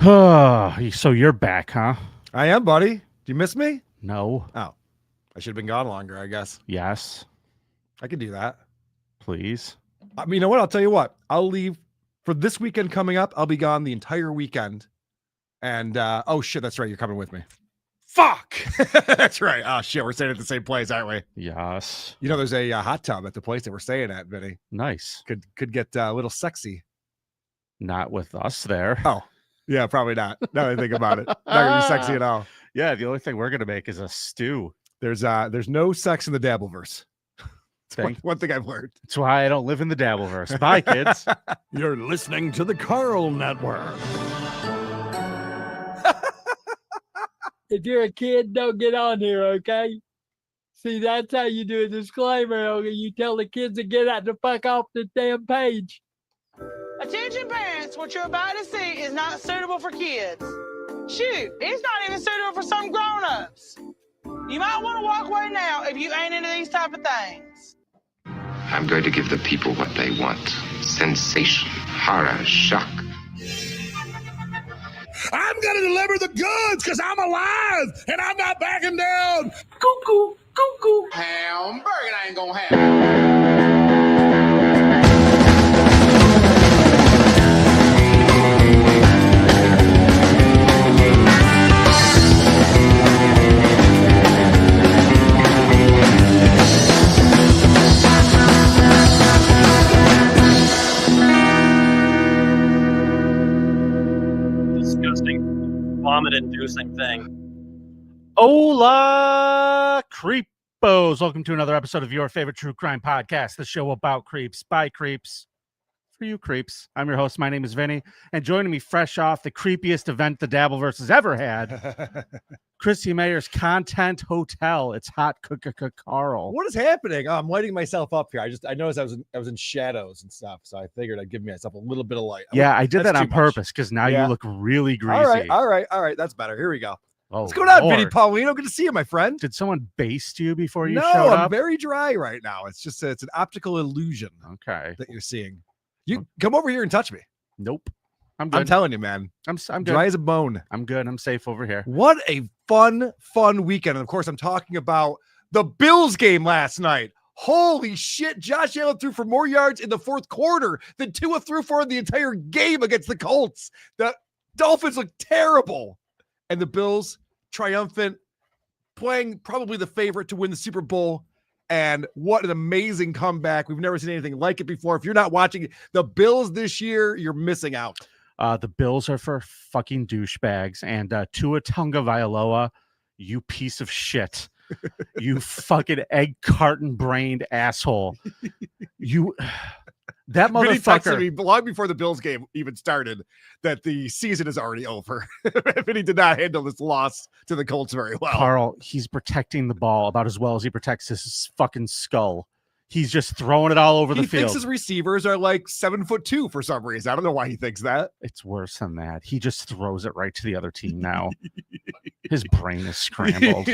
So you're back, huh? I am, buddy. Do you miss me? No. Oh, I should have been gone longer, I guess. Yes. I could do that. Please. I mean, you know what? I'll tell you what. I'll leave for this weekend coming up. I'll be gone the entire weekend. And, oh, shit, that's right. You're coming with me. Fuck! That's right. Oh, shit, we're staying at the same place, aren't we? Yes. You know, there's a hot tub at the place that we're staying at, Vinny. Nice. Could get a little sexy. Not with us there. Oh, yeah, probably not. Now that I think about it. Not going to be sexy at all. Yeah, the only thing we're going to make is a stew. There's no sex in the Dabbleverse. One thing I've learned. That's why I don't live in the Dabbleverse. Bye, kids. You're listening to the Carl Network. If you're a kid, don't get on here, okay? See, that's how you do a disclaimer. Okay? You tell the kids to get out the fuck off the damn page. Attention parents, what you're about to see is not suitable for kids. Shoot, it's not even suitable for some grown-ups. You might want to walk away now if you ain't into these type of things. I'm going to give the people what they want. Sensation, horror, shock. I'm going to deliver the goods because I'm alive and I'm not backing down. Cuckoo, cuckoo. Hamburger ain't gonna happen. Disgusting, vomit-inducing thing. Hola, creepos. Welcome to another episode of your favorite true crime podcast, the show about creeps, by creeps, for you creeps. I'm your host. My name is Vinnie, and joining me fresh off the creepiest event the Dabbleverse has ever had, Christy Mayer's Content Hotel. It's Hot Carl. What is happening? Oh, I'm lighting myself up here. I noticed I was in shadows and stuff, so I figured I'd give myself a little bit of light. Yeah, I did that on too much. purpose because now you look really greasy. All right. That's better. Here we go. Oh, What's going on, Lord. Vinnie Paulino? Good to see you, my friend. Did someone baste you before you No, showed I'm up? very dry right now. It's just it's an optical illusion Okay. that you're seeing. You come over here and touch me. Nope. I'm good. I'm telling you, man. I'm good. Dry as a bone. I'm good. I'm safe over here. What a fun weekend. And of course, I'm talking about the Bills game last night. Holy shit. Josh Allen threw for more yards in the fourth quarter than Tua threw for the entire game against the Colts. The Dolphins look terrible. And the Bills triumphant, playing probably the favorite to win the Super Bowl. And what an amazing comeback. We've never seen anything like it before. If you're not watching the Bills this year, you're missing out. The Bills are for fucking douchebags. And Tua Tagovailoa, you piece of shit. You fucking egg carton brained asshole. That Vinnie motherfucker. texted me long before the Bills game even started that the season is already over. Vinnie did not handle this loss to the Colts very well. Carl, he's protecting the ball about as well as he protects his fucking skull. He's just throwing it all over the He field. thinks his receivers are like 7'2" for some reason. I don't know why he thinks that. It's worse than that. He just throws it right to the other team now. His brain is scrambled.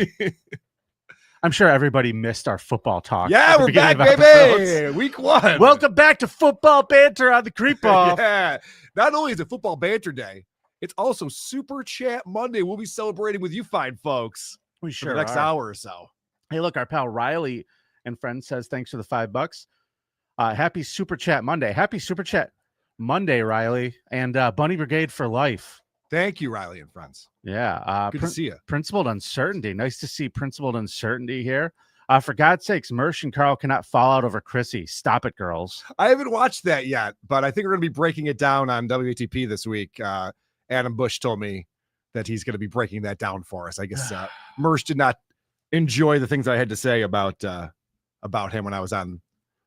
I'm sure everybody missed our football talk. Yeah, we're back, of baby. Week 1. Welcome back to football banter on the creep off. Yeah. Not only is it football banter day, it's also Super Chat Monday. We'll be celebrating with you fine folks We for sure the next are. hour or so. Hey, look, our pal Riley and friend says thanks for the $5. Happy Super Chat Monday. Happy Super Chat Monday, Riley, and Bunny Brigade for life. Thank you, Riley and friends. Yeah. Good to see you. Principled uncertainty. Nice to see principled uncertainty here. For God's sakes, Mersh and Carl cannot fall out over Chrissy. Stop it, girls. I haven't watched that yet, but I think we're going to be breaking it down on WATP this week. Adam Bush told me that he's going to be breaking that down for us. I guess Mersh did not enjoy the things I had to say about him when I was on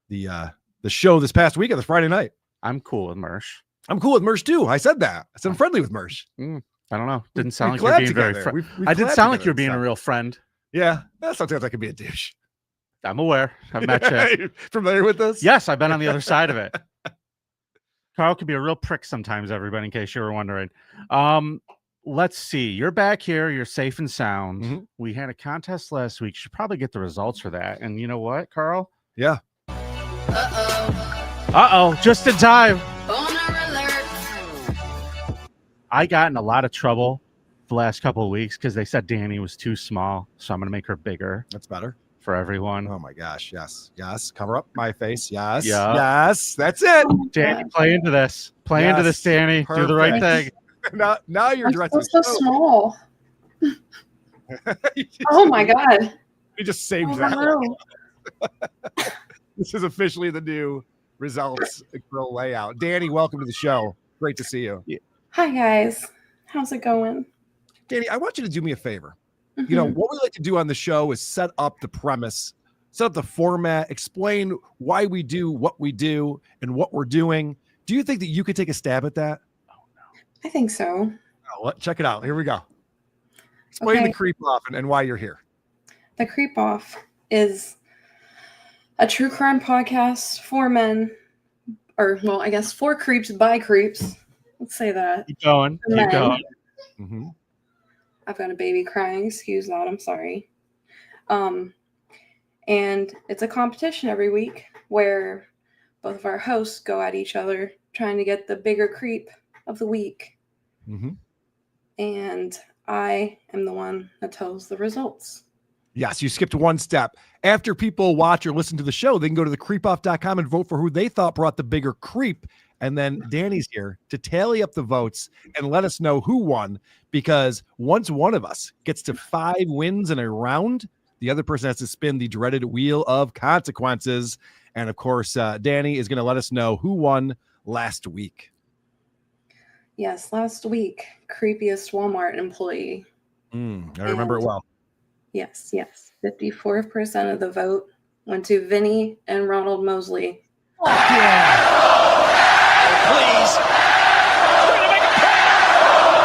the show this past week on the Friday night. I'm cool with Mersh. I'm cool with Mersh too. I said that. I said I'm friendly with Mersh. I don't know. Didn't sound like We you're collabed being very together. friendly. We I did collabed sound like together you're and being a stuff. real friend. Yeah, sometimes I can be a douche. I'm aware. I've met you. Familiar with this? Yes, I've been on the other side of it. Carl can be a real prick sometimes, everybody, in case you were wondering. Let's see. You're back here. You're safe and sound. Mm-hmm. We had a contest last week. You should probably get the results for that. And you know what, Carl? Yeah. Uh-oh. Just in time. Boner alert. I got in a lot of trouble the last couple of weeks because they said Danny was too small, so I'm gonna make her bigger That's better. for everyone. Oh my gosh. Yes. Yes. Cover up my face. Yes. Yeah. Yes. That's it. Danny, play into this. Play into this, Yes. Danny. Do the right thing. Now you're I'm dressing. so small. Oh my god. You just saved Oh, that. no. This is officially the new results grill layout. Danny, welcome to the show. Great to see you. Hi guys. How's it going? Danny, I want you to do me a favor. You know, what we like to do on the show is set up the premise, set up the format, explain why we do what we do and what we're doing. Do you think that you could take a stab at that? I think so. Oh, check it out. Here we go. Explain Okay. the creep off and why you're here. The Creep Off is a true crime podcast for men, or well, I guess for creeps by creeps. Let's say that. Keep going. For Keep men. going. Mm-hmm. I've got a baby crying. Excuse that. I'm sorry. And it's a competition every week where both of our hosts go at each other trying to get the bigger creep of the week. Mm-hmm. And I am the one that tells the results. Yes, you skipped one step. After people watch or listen to the show, they can go to thecreepoff.com and vote for who they thought brought the bigger creep. And then Danny's here to tally up the votes and let us know who won, because once one of us gets to 5 wins in a round, the other person has to spin the dreaded wheel of consequences. And of course, Danny is going to let us know who won last week. Yes, last week, creepiest Walmart employee. I remember it well. Yes. 54% of the vote went to Vinnie and Ronald Mosley. Please. We're going to make a point.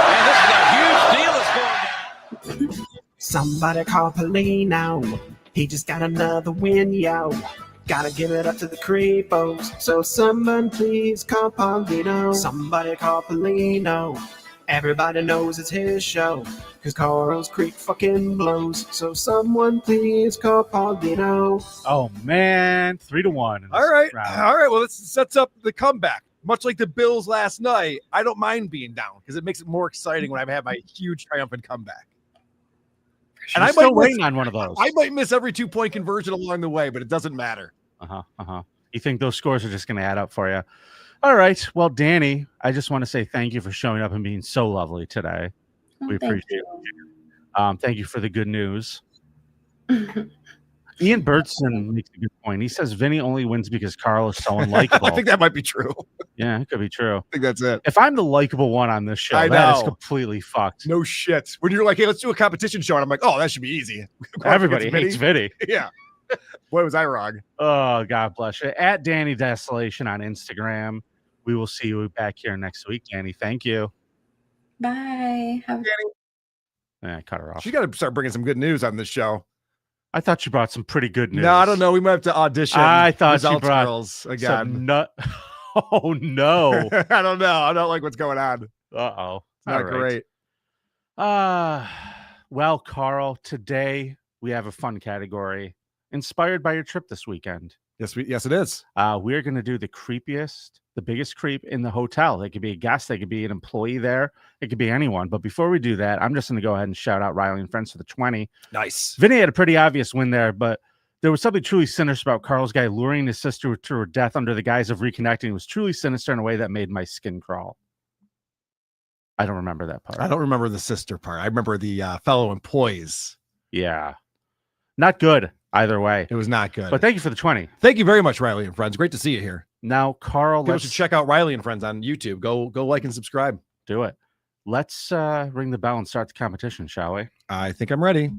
And this is a huge deal that's going down. Somebody call Polino. He just got another win, yo. Gotta give it up to the creepos. So someone please call Polino. Somebody call Polino. Everybody knows it's his show, cause Carl's creep fucking blows. So someone please call Polino. Oh man, 3-1. in this All right. round. All right. Well, this sets up the comeback. Much like the Bills last night, I don't mind being down because it makes it more exciting when I have my huge triumphant comeback. And I'm still waiting on one of those. I might miss every 2-point conversion along the way, but it doesn't matter. You think those scores are just going to add up for you? All right. Well, Danny, I just want to say thank you for showing up and being so lovely today. Oh, We thank appreciate you. it. Thank you for the good news. Ian Birdson makes a good point. He says Vinny only wins because Carl is so unlikable. I think that might be true. Yeah, it could be true. I think that's it. If I'm the likable one on this show, I that is know. completely fucked. No shit. When you're like, hey, let's do a competition show. And I'm like, oh, that should be easy. Everybody Vinny. hates Vinny. Yeah. Boy, was I wrong. Oh, God bless you. At Danny Desolation on Instagram. We will see you back here next week, Danny. Thank you. Bye. Cut her off. She's got to start bringing some good news on this show. I thought you brought some pretty good news. No, I don't know. We might have to audition. I thought you Results brought Girls again. some nut. Oh, no. I don't know. I don't like what's going on. Uh-oh. Not great. Well, Carl, today we have a fun category inspired by your trip this weekend. Yes, it is. We're going to do the creepiest, the biggest creep in the hotel. It could be a guest. They could be an employee there. It could be anyone. But before we do that, I'm just going to go ahead and shout out Riley and Friends for the 20. Nice. Vinny had a pretty obvious win there, but there was something truly sinister about Carl's guy luring his sister to her death under the guise of reconnecting. It was truly sinister in a way that made my skin crawl. I don't remember that part. I don't remember the sister part. I remember the fellow employees. Yeah. Not good either way. It was not good. But thank you for the 20. Thank you very much, Riley and Friends. Great to see you here. Now, Carl, People let's should check out Riley and Friends on YouTube. Go like and subscribe. do it. Let's ring the bell and start the competition, shall we? I think I'm ready.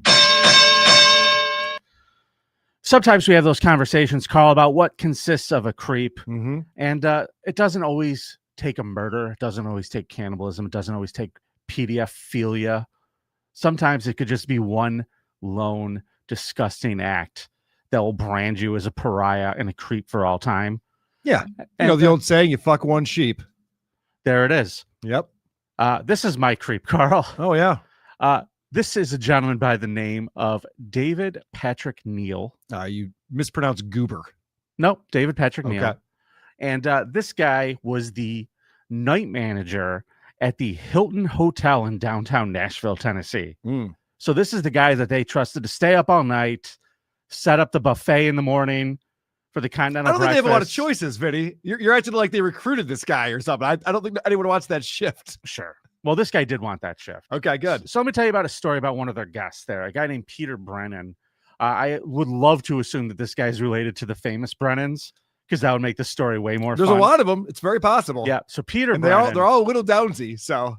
Sometimes we have those conversations, Carl, about what consists of a creep. Mm-hmm. And it doesn't always take a murder. It doesn't always take cannibalism. It doesn't always take pedophilia. Sometimes it could just be one lone disgusting act that will brand you as a pariah and a creep for all time. Yeah. And You know the old saying, you fuck one sheep. there it is. Yep. This is my creep, Carl. Oh, yeah. This is a gentleman by the name of David Patrick Neal. You mispronounced goober. Nope, David Patrick Okay. Neal. And this guy was the night manager at the Hilton Hotel in downtown Nashville, Tennessee. Mm. So this is the guy that they trusted to stay up all night, set up the buffet in the morning for the continental I don't think they have a lot of breakfast. choices, Vinny. You're acting like they recruited this guy or something. I don't think anyone wants that shift. Sure. Well, this guy did want that shift. Okay, good. So let me tell you about a story about one of their guests there, a guy named Peter Brennan. I would love to assume that this guy's related to the famous Brennans, because that would make the story way more There's fun. a lot of them. It's very possible. Yeah. So Peter And Brennan. they're all a little downsy, so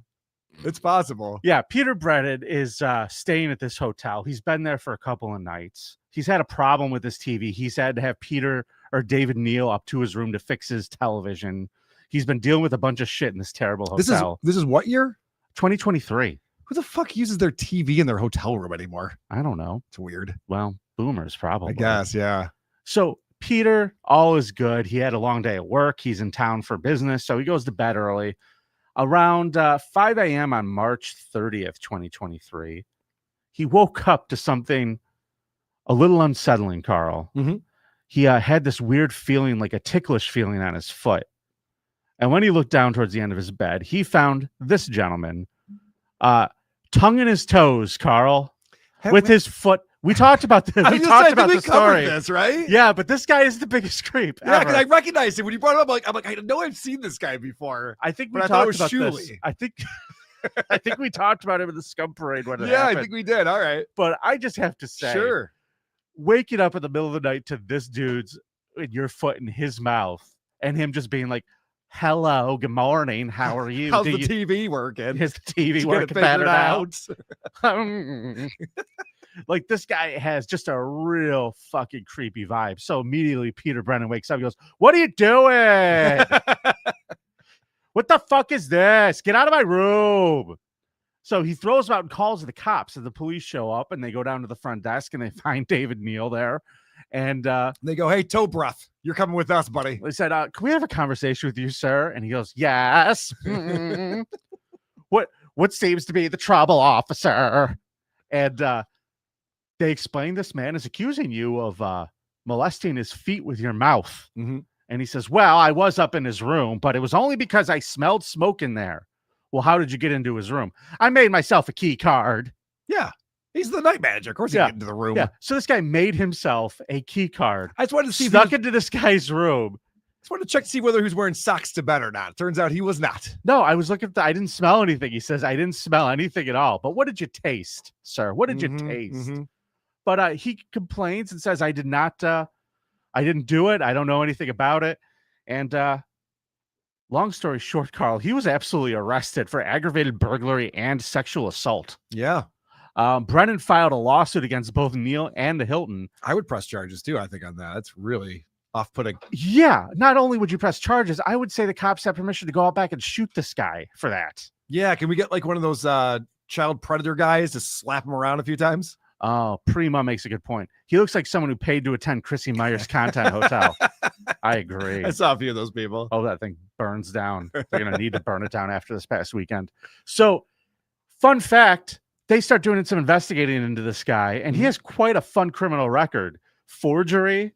it's possible. Yeah, Peter Brennan is staying at this hotel. He's been there for a couple of nights. He's had a problem with his TV. He's had to have Peter or David Neal up to his room to fix his television. He's been dealing with a bunch of shit in this terrible hotel. This is what year? 2023. Who the fuck uses their TV in their hotel room anymore? I don't know. It's weird. Well, boomers probably. I guess, yeah. So Peter, all is good. He had a long day at work. He's in town for business, so he goes to bed early. Around 5 a.m. on March 30th, 2023, he woke up to something a little unsettling, Carl. Mhm. He had this weird feeling, like a ticklish feeling on his foot. And when he looked down towards the end of his bed, he found this gentleman, tongue in his toes, Carl, with his foot. We talked about this. We talked about the story. This, right? Yeah, but this guy is the biggest creep. Yeah, ever. because I recognized him when you brought him up. I'm like, I know I've seen this guy before. I think we But I thought it talked was about this. Shuley. I think I think we talked about him in the Scum Parade when it Yeah, happened. I think we did. All right. But I just have to say, Sure. waking up in the middle of the night to this dude's in your foot in his mouth and him just being like, "Hello, good morning, how are you? How's Do the you- TV working? Is the TV Did you get it working figured better now?" out? Like, this guy has just a real fucking creepy vibe. So immediately Peter Brennan wakes up and goes, "What are you doing? What the fuck is this? Get out of my room." So he throws him out and calls the cops, and the police show up and they go down to the front desk and they find David Neal there. And They go, "Hey, toe breath, you're coming with us, buddy." they said, "Can we have a conversation with you, sir?" And he goes, "Yes." What seems to be the trouble, officer? And they explain this man is accusing you of molesting his feet with your mouth. Mhm. And he says, "Well, I was up in his room, but it was only because I smelled smoke in there." "Well, how did you get into his room?" "I made myself a key card." Yeah, he's the night manager. Of course, he Yeah. can get into the room. Yeah. So this guy made himself a key card, I just wanted to see. snuck into this guy's room. Just wanted to check to see whether he was wearing socks to bed or not. Turns out he was not. No, I was looking. I didn't smell anything. He says, "I didn't smell anything at all." But what did you taste, sir? What did you Mhm, taste? mhm. But he complains and says, "I did not. I didn't do it. I don't know anything about it." And long story short, Carl, he was absolutely arrested for aggravated burglary and sexual assault. Yeah, Brennan filed a lawsuit against both Neal and the Hilton. I would press charges too. I think on that. That's really off-putting. Yeah, not only would you press charges, I would say the cops have permission to go out back and shoot this guy for that. Yeah, can we get like one of those child predator guys to slap him around a few times? Oh, Prima makes a good point. He looks like someone who paid to attend Chrissy Meyer's Content Hotel. I agree. I saw a few of those people. Oh, that thing burns down. They're going to need to burn it down after this past weekend. So, fun fact, they start doing some investigating into this guy, and he has quite a fun criminal record. Forgery,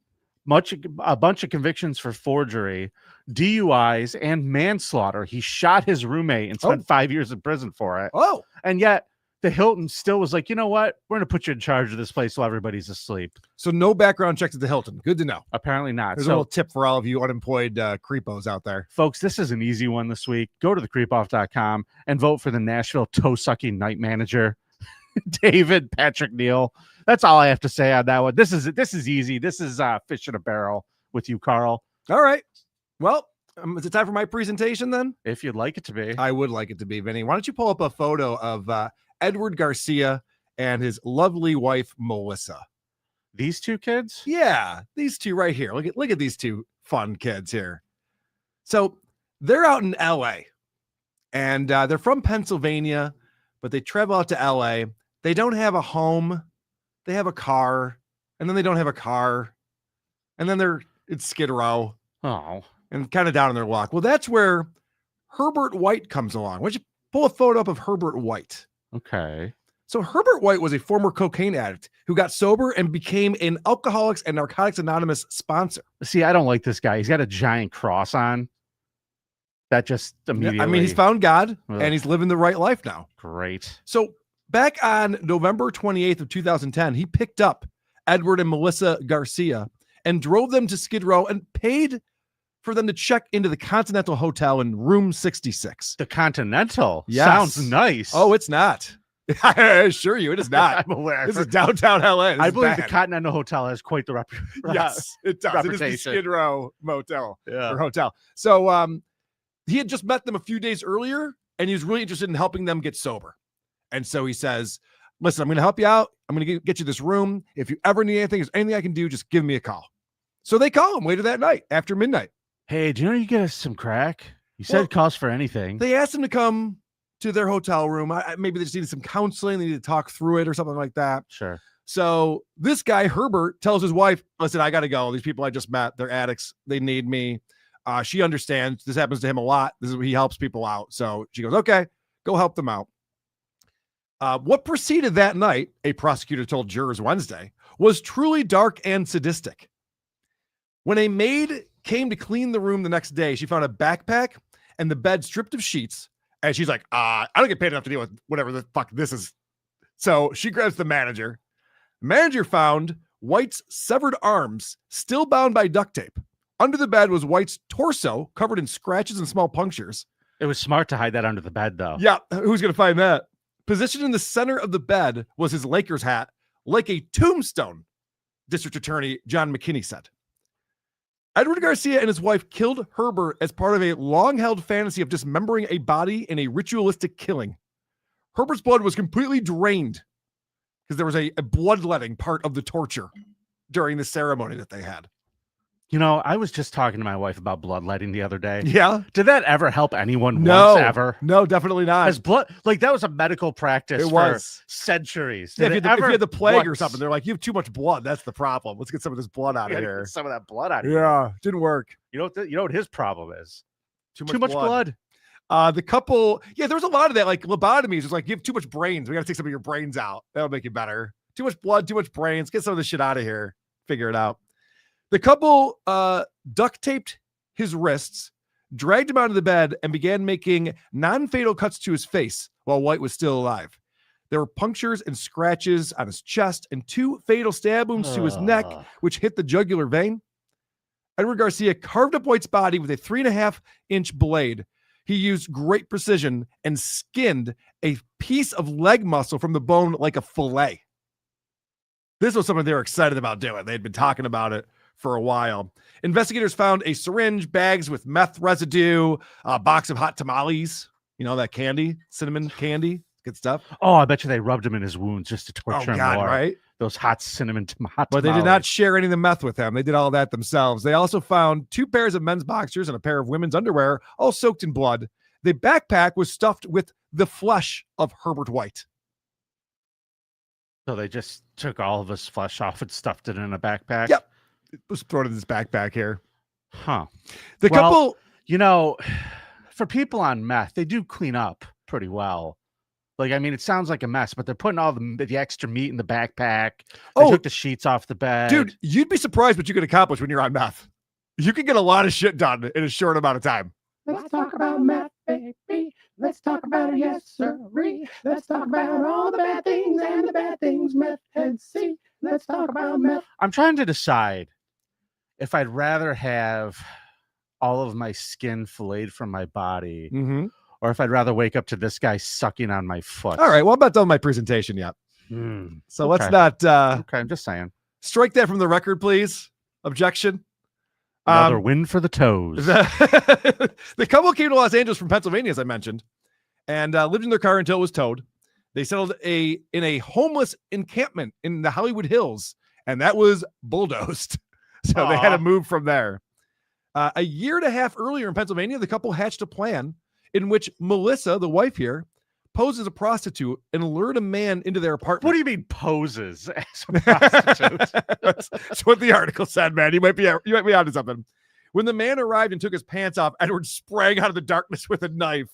a bunch of convictions for forgery, DUIs, and manslaughter. He shot his roommate and spent 5 years in prison for it. Oh, And yet, the Hilton still was like, "You know what? We're going to put you in charge of this place while everybody's asleep." so no background checks at the Hilton. Good to know. Apparently not. There's a So, little tip for all of you unemployed creepos out there. folks, this is an easy one this week. Go to thecreepoff.com and vote for the Nashville toe-sucking night manager, David Patrick Neal. That's all I have to say on that one. This is easy. This is fish in a barrel with you, Carl, All right. Well, is it time for my presentation then? if you'd like it to be. I would like it to be, Vinny. Why don't you pull up a photo of Edward Garcia and his lovely wife, Melissa? These two kids? Yeah, these two right here. Look at these two fun kids here. So they're out in LA and they're from Pennsylvania, but they travel out to LA. They don't have a home. They have a car, and then they don't have a car. And then they're in Skid Row Oh, and kind of down on their luck. Well, that's where Herbert White comes along. Why don't you pull a photo up of Herbert White? okay. So Herbert White was a former cocaine addict who got sober and became an Alcoholics and Narcotics Anonymous sponsor. See, I don't like this guy. He's got a giant cross on. That just immediately. I mean, he's found God Ugh. and he's living the right life now. Great. So back on November 28th of 2010, he picked up Edward and Melissa Garcia and drove them to Skid Row and paid for them to check into the Continental Hotel in room 66. The Continental. Yes. Sounds nice. Oh, it's not. I assure you, it is not. I'm aware. This is downtown LA. I believe the Continental Hotel has quite the Yes, it does. It is the reputation. Skid Row motel Yeah. or hotel. So he had just met them a few days earlier and he was really interested in helping them get sober. And so he says, listen, I'm going to help you out. I'm going to get you this room. If you ever need anything, there's anything I can do, just give me a call. So they call him later that night after midnight. Hey, do you know you get us some crack? You said Well, it costs for anything. They asked him to come to their hotel room. Maybe they just needed some counseling. They needed to talk through it or something like that. Sure. So this guy, Herbert, tells his wife, listen, I got to go. These people I just met, they're addicts. They need me. She understands. This happens to him a lot. This is he helps people out. So she goes, okay, go help them out. What preceded that night, a prosecutor told jurors Wednesday, was truly dark and sadistic. When a maid came to clean the room the next day, she found a backpack and the bed stripped of sheets. And she's like, I don't get paid enough to deal with whatever the fuck this is. So she grabs the manager. The manager found White's severed arms still bound by duct tape. Under the bed was White's torso covered in scratches and small punctures. It was smart to hide that under the bed, though. Yeah, who's going to find that? Positioned in the center of the bed was his Lakers hat, like a tombstone, District Attorney John McKinney said. Edward Garcia and his wife killed Herbert as part of a long-held fantasy of dismembering a body in a ritualistic killing. Herbert's blood was completely drained because there was a bloodletting part of the torture during the ceremony that they had. You know, I was just talking to my wife about bloodletting the other day. Yeah. Did that ever help anyone No, once ever? No, definitely not. As blood, like that was a medical practice It for was. centuries. Yeah, Did if you had the plague or once- something, they're like, you have too much blood. That's the problem. Let's get some of this blood out We of gotta get here. some of that blood out of here. Yeah, didn't work. You know what his problem is? Too Too much blood. The couple, there was a lot of that, like lobotomies. It's like, you have too much brains. We got to take some of your brains out. That'll make you better. Too much blood, too much brains. Get some of this shit out of here. Figure it out. The couple duct taped his wrists, dragged him out of the bed, and began making non-fatal cuts to his face while White was still alive. There were punctures and scratches on his chest and 2 fatal stab wounds to his neck, which hit the jugular vein. Edward Garcia carved up White's body with a 3.5-inch blade. He used great precision and skinned a piece of leg muscle from the bone like a fillet. This was something they were excited about doing. They'd been talking about it for a while. Investigators found a syringe, bags with meth residue, a box of hot tamales. You know, that candy, cinnamon candy, good stuff. Oh, I bet you they rubbed him in his wounds just to torture him more. Right? Those hot cinnamon hot But they did not tamales. share any of the meth with them. They did all that themselves. They also found 2 pairs of men's boxers and a pair of women's underwear, all soaked in blood. The backpack was stuffed with the flesh of Herbert White. So they just took all of his flesh off and stuffed it in a backpack. Yep. It was thrown in this backpack here. Huh. The Well, couple, You know, for people on meth, they do clean up pretty well. Like, I mean, it sounds like a mess, but they're putting all the extra meat in the backpack. They took the sheets off the bed. dude, you'd be surprised what you can accomplish when you're on meth. You can get a lot of shit done in a short amount of time. Let's talk about meth, baby. Let's talk about it, yes, sirree. Let's talk about all the bad things and the bad things meth heads see. Let's talk about meth. I'm trying to decide if I'd rather have all of my skin filleted from my body Mm-hmm. or if I'd rather wake up to this guy sucking on my foot. All right. Well, I'm not done my presentation yet. So let's not Okay, I'm just saying. strike that from the record, please. Objection. Another win for the toes. The couple came to Los Angeles from Pennsylvania, as I mentioned, and lived in their car until it was towed. They settled in a homeless encampment in the Hollywood Hills, and that was bulldozed. So they had to move from there. A year and a half earlier in Pennsylvania, the couple hatched a plan in which Melissa, the wife here, posed as a prostitute and lured a man into their apartment. What do you mean poses as a prostitute? That's what the article said, man. You might be onto something. When the man arrived and took his pants off, Edward sprang out of the darkness with a knife.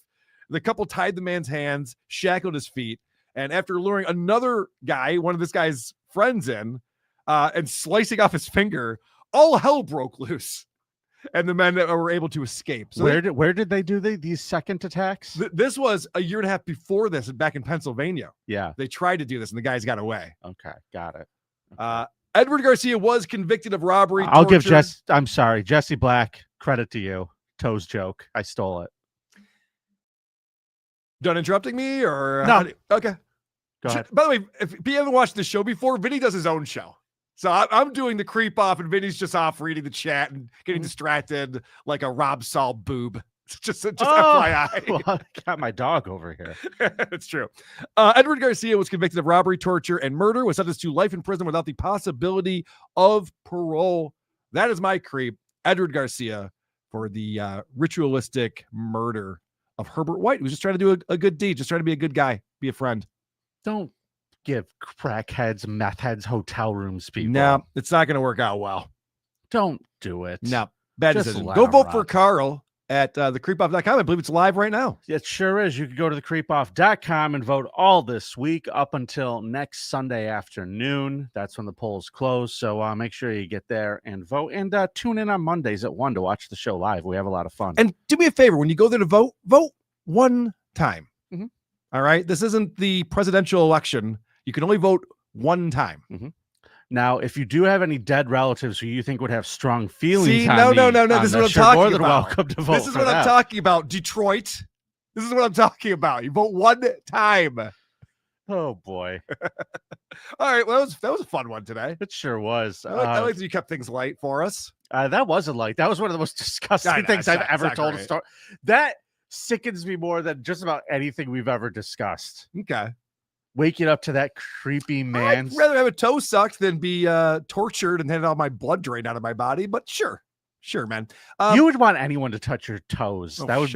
The couple tied the man's hands, shackled his feet, and after luring another guy, one of this guy's friends in, and slicing off his finger, all hell broke loose. and the men that were able to escape. So where did they do these second attacks? This was a year and a half before this, back in Pennsylvania. Yeah, they tried to do this, and the guys got away. Okay, got it. Okay. Edward Garcia was convicted of robbery. I'll torture. give I'm sorry, Jesse Black, credit to you. Toes joke. I stole it. Done interrupting me, or no? Okay. Go ahead. By the way, if you haven't watched the show before, Vinnie does his own show. So I'm doing the creep off, and Vinny's just off reading the chat and getting distracted like a Rob Saul boob. Just FYI. Well, I got my dog over here. It's true. Edward Garcia was convicted of robbery, torture, and murder, was sentenced to life in prison without the possibility of parole. That is my creep, Edward Garcia, for the ritualistic murder of Herbert White, who's just trying to do a good deed, just trying to be a good guy, be a friend. Don't give crackheads, meth heads hotel rooms, people. No, it's not going to work out well. Don't do it. No, bad Just decision. let Go him vote rock. for Carl at thecreepoff.com. I believe it's live right now. It sure is. You can go to thecreepoff.com and vote all this week up until next Sunday afternoon. That's when the polls close. So make sure you get there and vote. And tune in on Mondays at 1 to watch the show live. We have a lot of fun. And do me a favor, when you go there to vote one time. Mm-hmm. All right? This isn't the presidential election. You can only vote one time. Mm-hmm. Now, if you do have any dead relatives who you think would have strong feelings, See, no. This is what I'm talking more than about. welcome to vote. This is what I'm talking about. Detroit. This is what I'm talking about. You vote one time. Oh boy! All right, well, that was a fun one today. It sure was. I like that you kept things light for us. That wasn't light. That was one of the most disgusting things I've ever told a story. That sickens me more than just about anything we've ever discussed. Okay. Waking up to that creepy man. I'd rather have a toe sucked than be tortured and have all my blood drained out of my body, but sure, man. You would want anyone to touch your toes. Oh, that would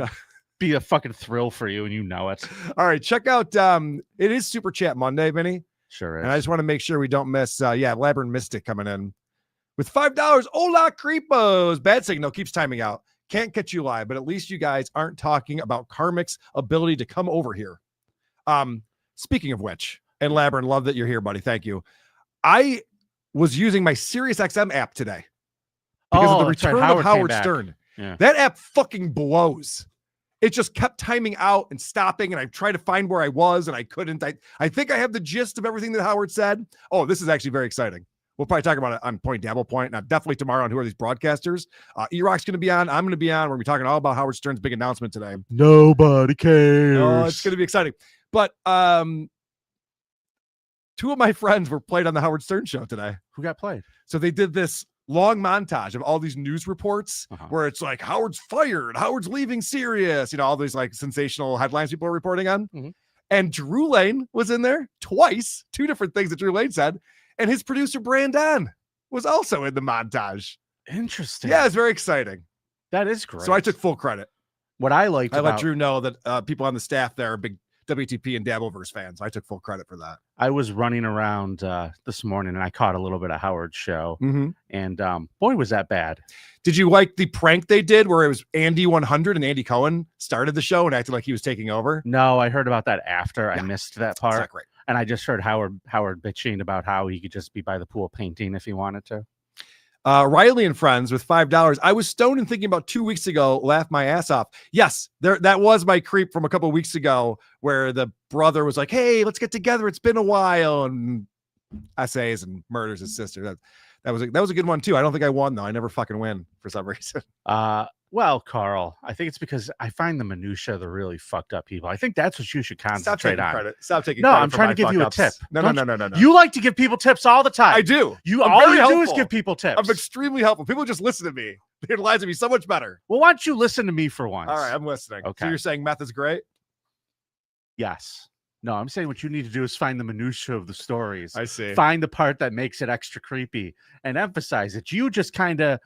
be a fucking thrill for you, and you know it. All right, check out, it is Super Chat Monday, Vinny. Sure is. And I just want to make sure we don't miss, Labyrinth Mystic coming in with $5. Hola, creepos. Bad signal keeps timing out. Can't catch you live, but at least you guys aren't talking about Karmic's ability to come over here. Speaking of which, and Labyrinth, love that you're here, buddy. Thank you. I was using my SiriusXM app today because of the return of Howard Stern. Yeah. That app fucking blows. It just kept timing out and stopping, and I tried to find where I was, and I couldn't. I think I have the gist of everything that Howard said. Oh, this is actually very exciting. We'll probably talk about it on Point Dabble Point, and definitely tomorrow on Who Are These Broadcasters. E-Rock's going to be on. I'm going to be on. We're going to be talking all about Howard Stern's big announcement today. Nobody cares. Oh, it's going to be exciting. But two of my friends were played on the Howard Stern show today. Who got played? So they did this long montage of all these news reports where it's like Howard's fired, Howard's leaving Sirius, all these like sensational headlines people are reporting on. Mm-hmm. And Drew Lane was in there twice, two different things that Drew Lane said. And his producer Brandon was also in the montage. Interesting. Yeah, it's very exciting. That is great. So I took full credit. What I liked let Drew know that people on the staff there are big WTP and Dabbleverse fans. I took full credit for that. I was running around this morning and I caught a little bit of Howard's show. Mm-hmm. And boy, was that bad. Did you like the prank they did where it was Andy 100 and Andy Cohen started the show and acted like he was taking over? No, I heard about that after. Yeah. I missed that part. That's not great. And I just heard Howard bitching about how he could just be by the pool painting if he wanted to. Riley and friends with $5. I was stoned and thinking about 2 weeks ago, laughed my ass off. Yes, that was my creep from a couple of weeks ago where the brother was like, hey, let's get together. It's been a while. And essays and murders his sister. That was a good one too. I don't think I won though. I never fucking win for some reason. Well, Carl, I think it's because I find the minutia the really fucked up people. I think that's what you should concentrate on. Credit. Stop taking no, credit. I'm trying to give you a tip. No. You like to give people tips all the time. I do. All you do is give people tips. I'm extremely helpful. People just listen to me. Their lives would be so much better. Well, why don't you listen to me for once? All right, I'm listening. Okay. So you're saying meth is great? Yes. No, I'm saying what you need to do is find the minutia of the stories. I see. Find the part that makes it extra creepy and emphasize it. You just kind of,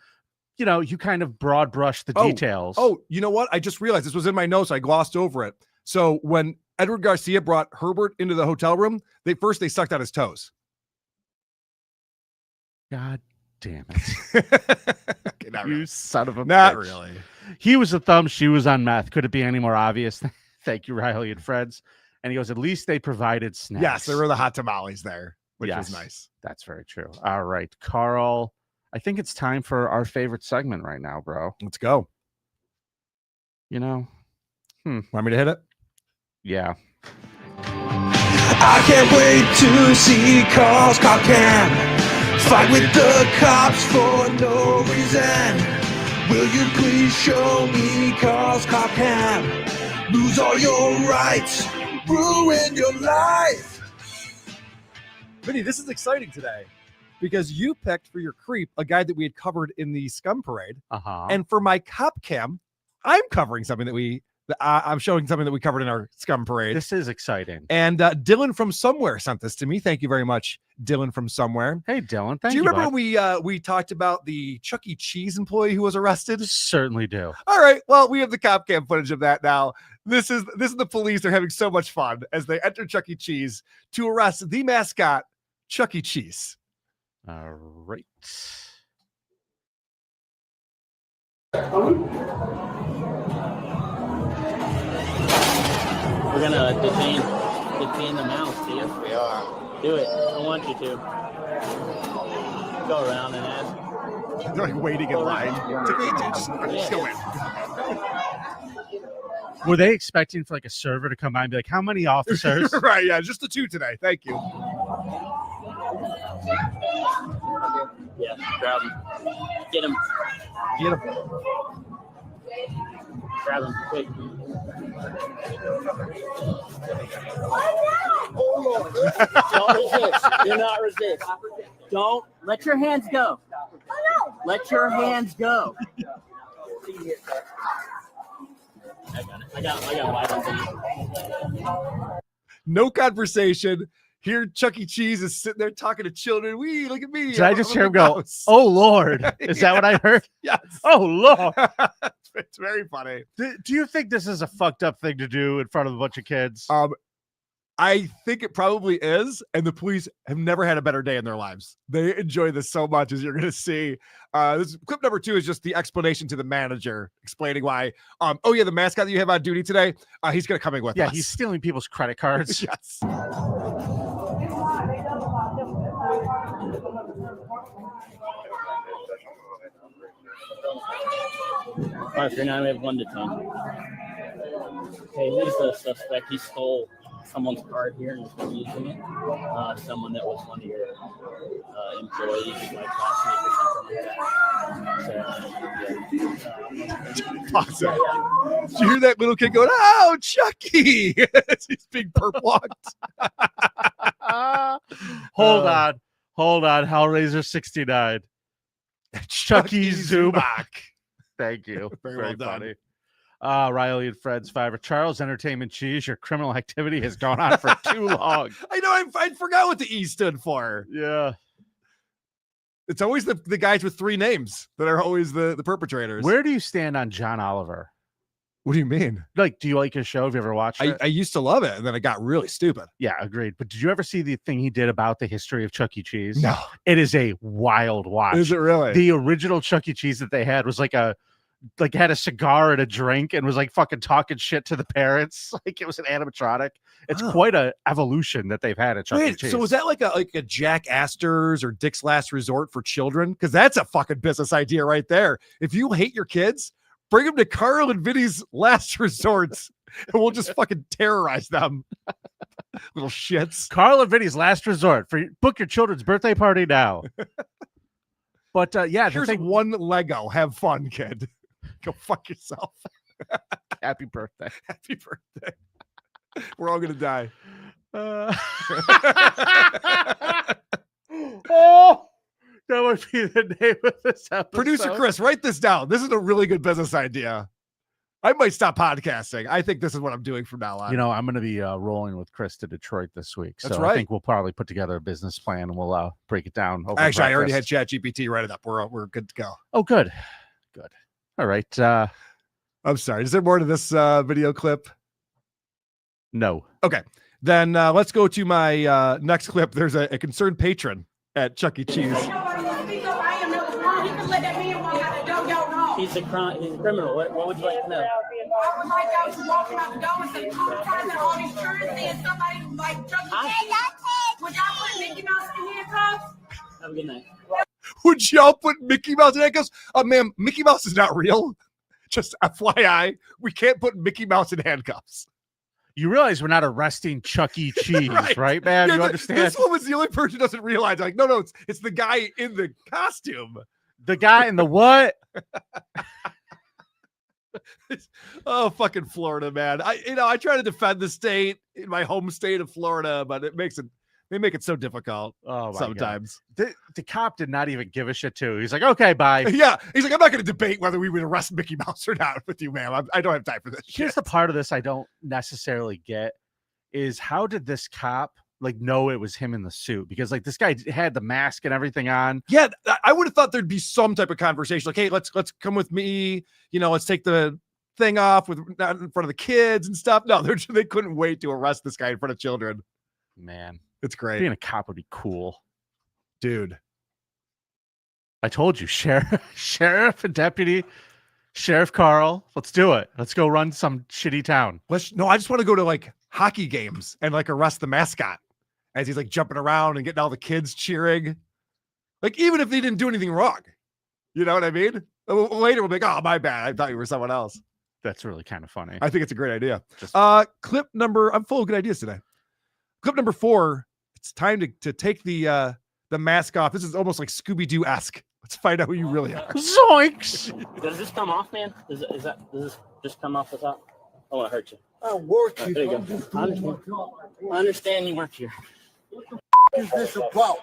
you kind of broad brush the details. Oh, you know what? I just realized this was in my notes. I glossed over it. So when Edward Garcia brought Herbert into the hotel room, they sucked out his toes. God damn it. Okay, not you really. son of a Not bitch. Really. He was a thumb, she was on meth. Could it be any more obvious? Thank you, Riley and friends. And he goes, at least they provided snacks. Yes, there were the hot tamales there, which was nice. That's very true. All right, Carl. I think it's time for our favorite segment right now, bro. Let's go. You know? Want me to hit it? Yeah. I can't wait to see Carl's cop cam fight with the cops for no reason. Will you please show me Carl's cop cam? Lose all your rights, ruin your life. Vinnie, this is exciting today because you picked for your creep a guy that we had covered in the Scum Parade. Uh-huh. And for my cop cam, I'm covering something I'm showing something that we covered in our Scum Parade. This is exciting. And Dylan from Somewhere sent this to me. Thank you very much, Dylan from Somewhere. Hey, Dylan. Thank Do you remember bud. when we talked about the Chuck E. Cheese employee who was arrested? Certainly do. All right. Well, we have the cop cam footage of that now. This is the police. They're having so much fun as they enter Chuck E. Cheese to arrest the mascot, Chuck E. Cheese. All right. We're gonna detain the mouse, see? Yes, we are. Do it. I want you to. Go around and ask. They're like waiting in line. Just go in. Were they expecting for like a server to come by and be like, how many officers? Right, yeah, just the 2 today. Thank you. Yeah, grab him. Get him. Get him. Grab him, quick. Don't resist. Do not resist. Don't let your hands go. Let your hands go. I got wide open. No conversation. Here, Chuck E. Cheese is sitting there talking to children. Wee, look at me. Did I just hear him go, oh, Lord? Is that what I heard? Yes. Oh, Lord. It's very funny. Do you think this is a fucked up thing to do in front of a bunch of kids? I think it probably is, and the police have never had a better day in their lives. They enjoy this so much, as you're going to see. This clip number 2 is just the explanation to the manager explaining why. Oh yeah, the mascot that you have on duty today, he's going to come in with us. Yeah, he's stealing people's credit cards. Yes. Officer, now we have 1 detained. Okay, who's the suspect? He stole someone's card here and is using it. Someone that was one of your employees, like classmate or something like that. So, Awesome. Did you hear that little kid going, oh, Chucky? He's being perp walked. Hold on. Hellraiser 69. Chucky Zubak. Thank you. Very well done. Funny. Riley and Fred's 5. Charles Entertainment Cheese, your criminal activity has gone on for too long. I know. I forgot what the E stood for. Yeah. It's always the guys with 3 names that are always the perpetrators. Where do you stand on John Oliver? What do you mean? Like, do you like his show? Have you ever watched it? I used to love it, and then it got really stupid. Yeah, agreed. But did you ever see the thing he did about the history of Chuck E. Cheese? No. It is a wild watch. Is it really? The original Chuck E. Cheese that they had was had a cigar and a drink and was like fucking talking shit to the parents. Like it was an animatronic. It's quite a evolution that they've had at Chuck E. Cheese. So was that like a Jack Astor's or Dick's Last Resort for children? Because that's a fucking business idea right there. If you hate your kids, bring them to Carl and Vinnie's Last Resorts, and we'll just fucking terrorize them. Little shits. Carl and Vinnie's Last Resort. Book your children's birthday party now. But yeah, here's one Lego. Have fun, kid. Go fuck yourself. Happy birthday. Happy birthday. We're all gonna die. Oh, that would be the name of this episode. Producer Chris, write this down. This is a really good business idea. I might stop podcasting. I think this is what I'm doing from now on. You know, I'm going to be rolling with Chris to Detroit this week. That's so right. I think we'll probably put together a business plan and we'll break it down. Actually, I already had ChatGPT write it up. We're good to go. Oh, good. Good. All right. I'm sorry. Is there more to this video clip? No. Okay. Then let's go to my next clip. There's a concerned patron at Chuck E. Cheese. He's a criminal. What would you like to know? I would like I was walking out the door and said, time that all these shirts and somebody like Chuck E. Cheese. Would y'all put Mickey Mouse in handcuffs? Have a good night. Would y'all put Mickey Mouse in handcuffs? Ma'am, Mickey Mouse is not real. Just FYI, we can't put Mickey Mouse in handcuffs. You realize we're not arresting Chuck E. Cheese, right, man? Yeah, you understand? This woman's the only person who doesn't realize. Like, no, it's the guy in the costume. The guy in the what? Oh, fucking Florida, man. I try to defend the state in my home state of Florida, but they make it so difficult sometimes. The cop did not even give a shit too. He's like, okay, bye. Yeah. He's like, I'm not going to debate whether we would arrest Mickey Mouse or not with you, ma'am. I don't have time for this. Here's the part of this I don't necessarily get is how did this cop like know it was him in the suit? Because like this guy had the mask and everything on. Yeah, I would have thought there'd be some type of conversation. Like, hey, let's come with me. Let's take the thing off not in front of the kids and stuff. No, they couldn't wait to arrest this guy in front of children. Man, it's great. Being a cop would be cool, dude. I told you, sheriff and deputy, Sheriff Carl. Let's do it. Let's go run some shitty town. I just want to go to like hockey games and like arrest the mascot as he's like jumping around and getting all the kids cheering. Like, even if they didn't do anything wrong, you know what I mean? Later we'll be like, oh, my bad. I thought you were someone else. That's really kind of funny. I think it's a great idea. Clip number, I'm full of good ideas today. Clip number 4. It's time to take the mask off. This is almost like Scooby-Doo-esque. Let's find out who you really are. Zoinks! Does this come off, man? Does this just come off the top? I want to hurt you. I work here. There you go. I understand you work here. What the is this about?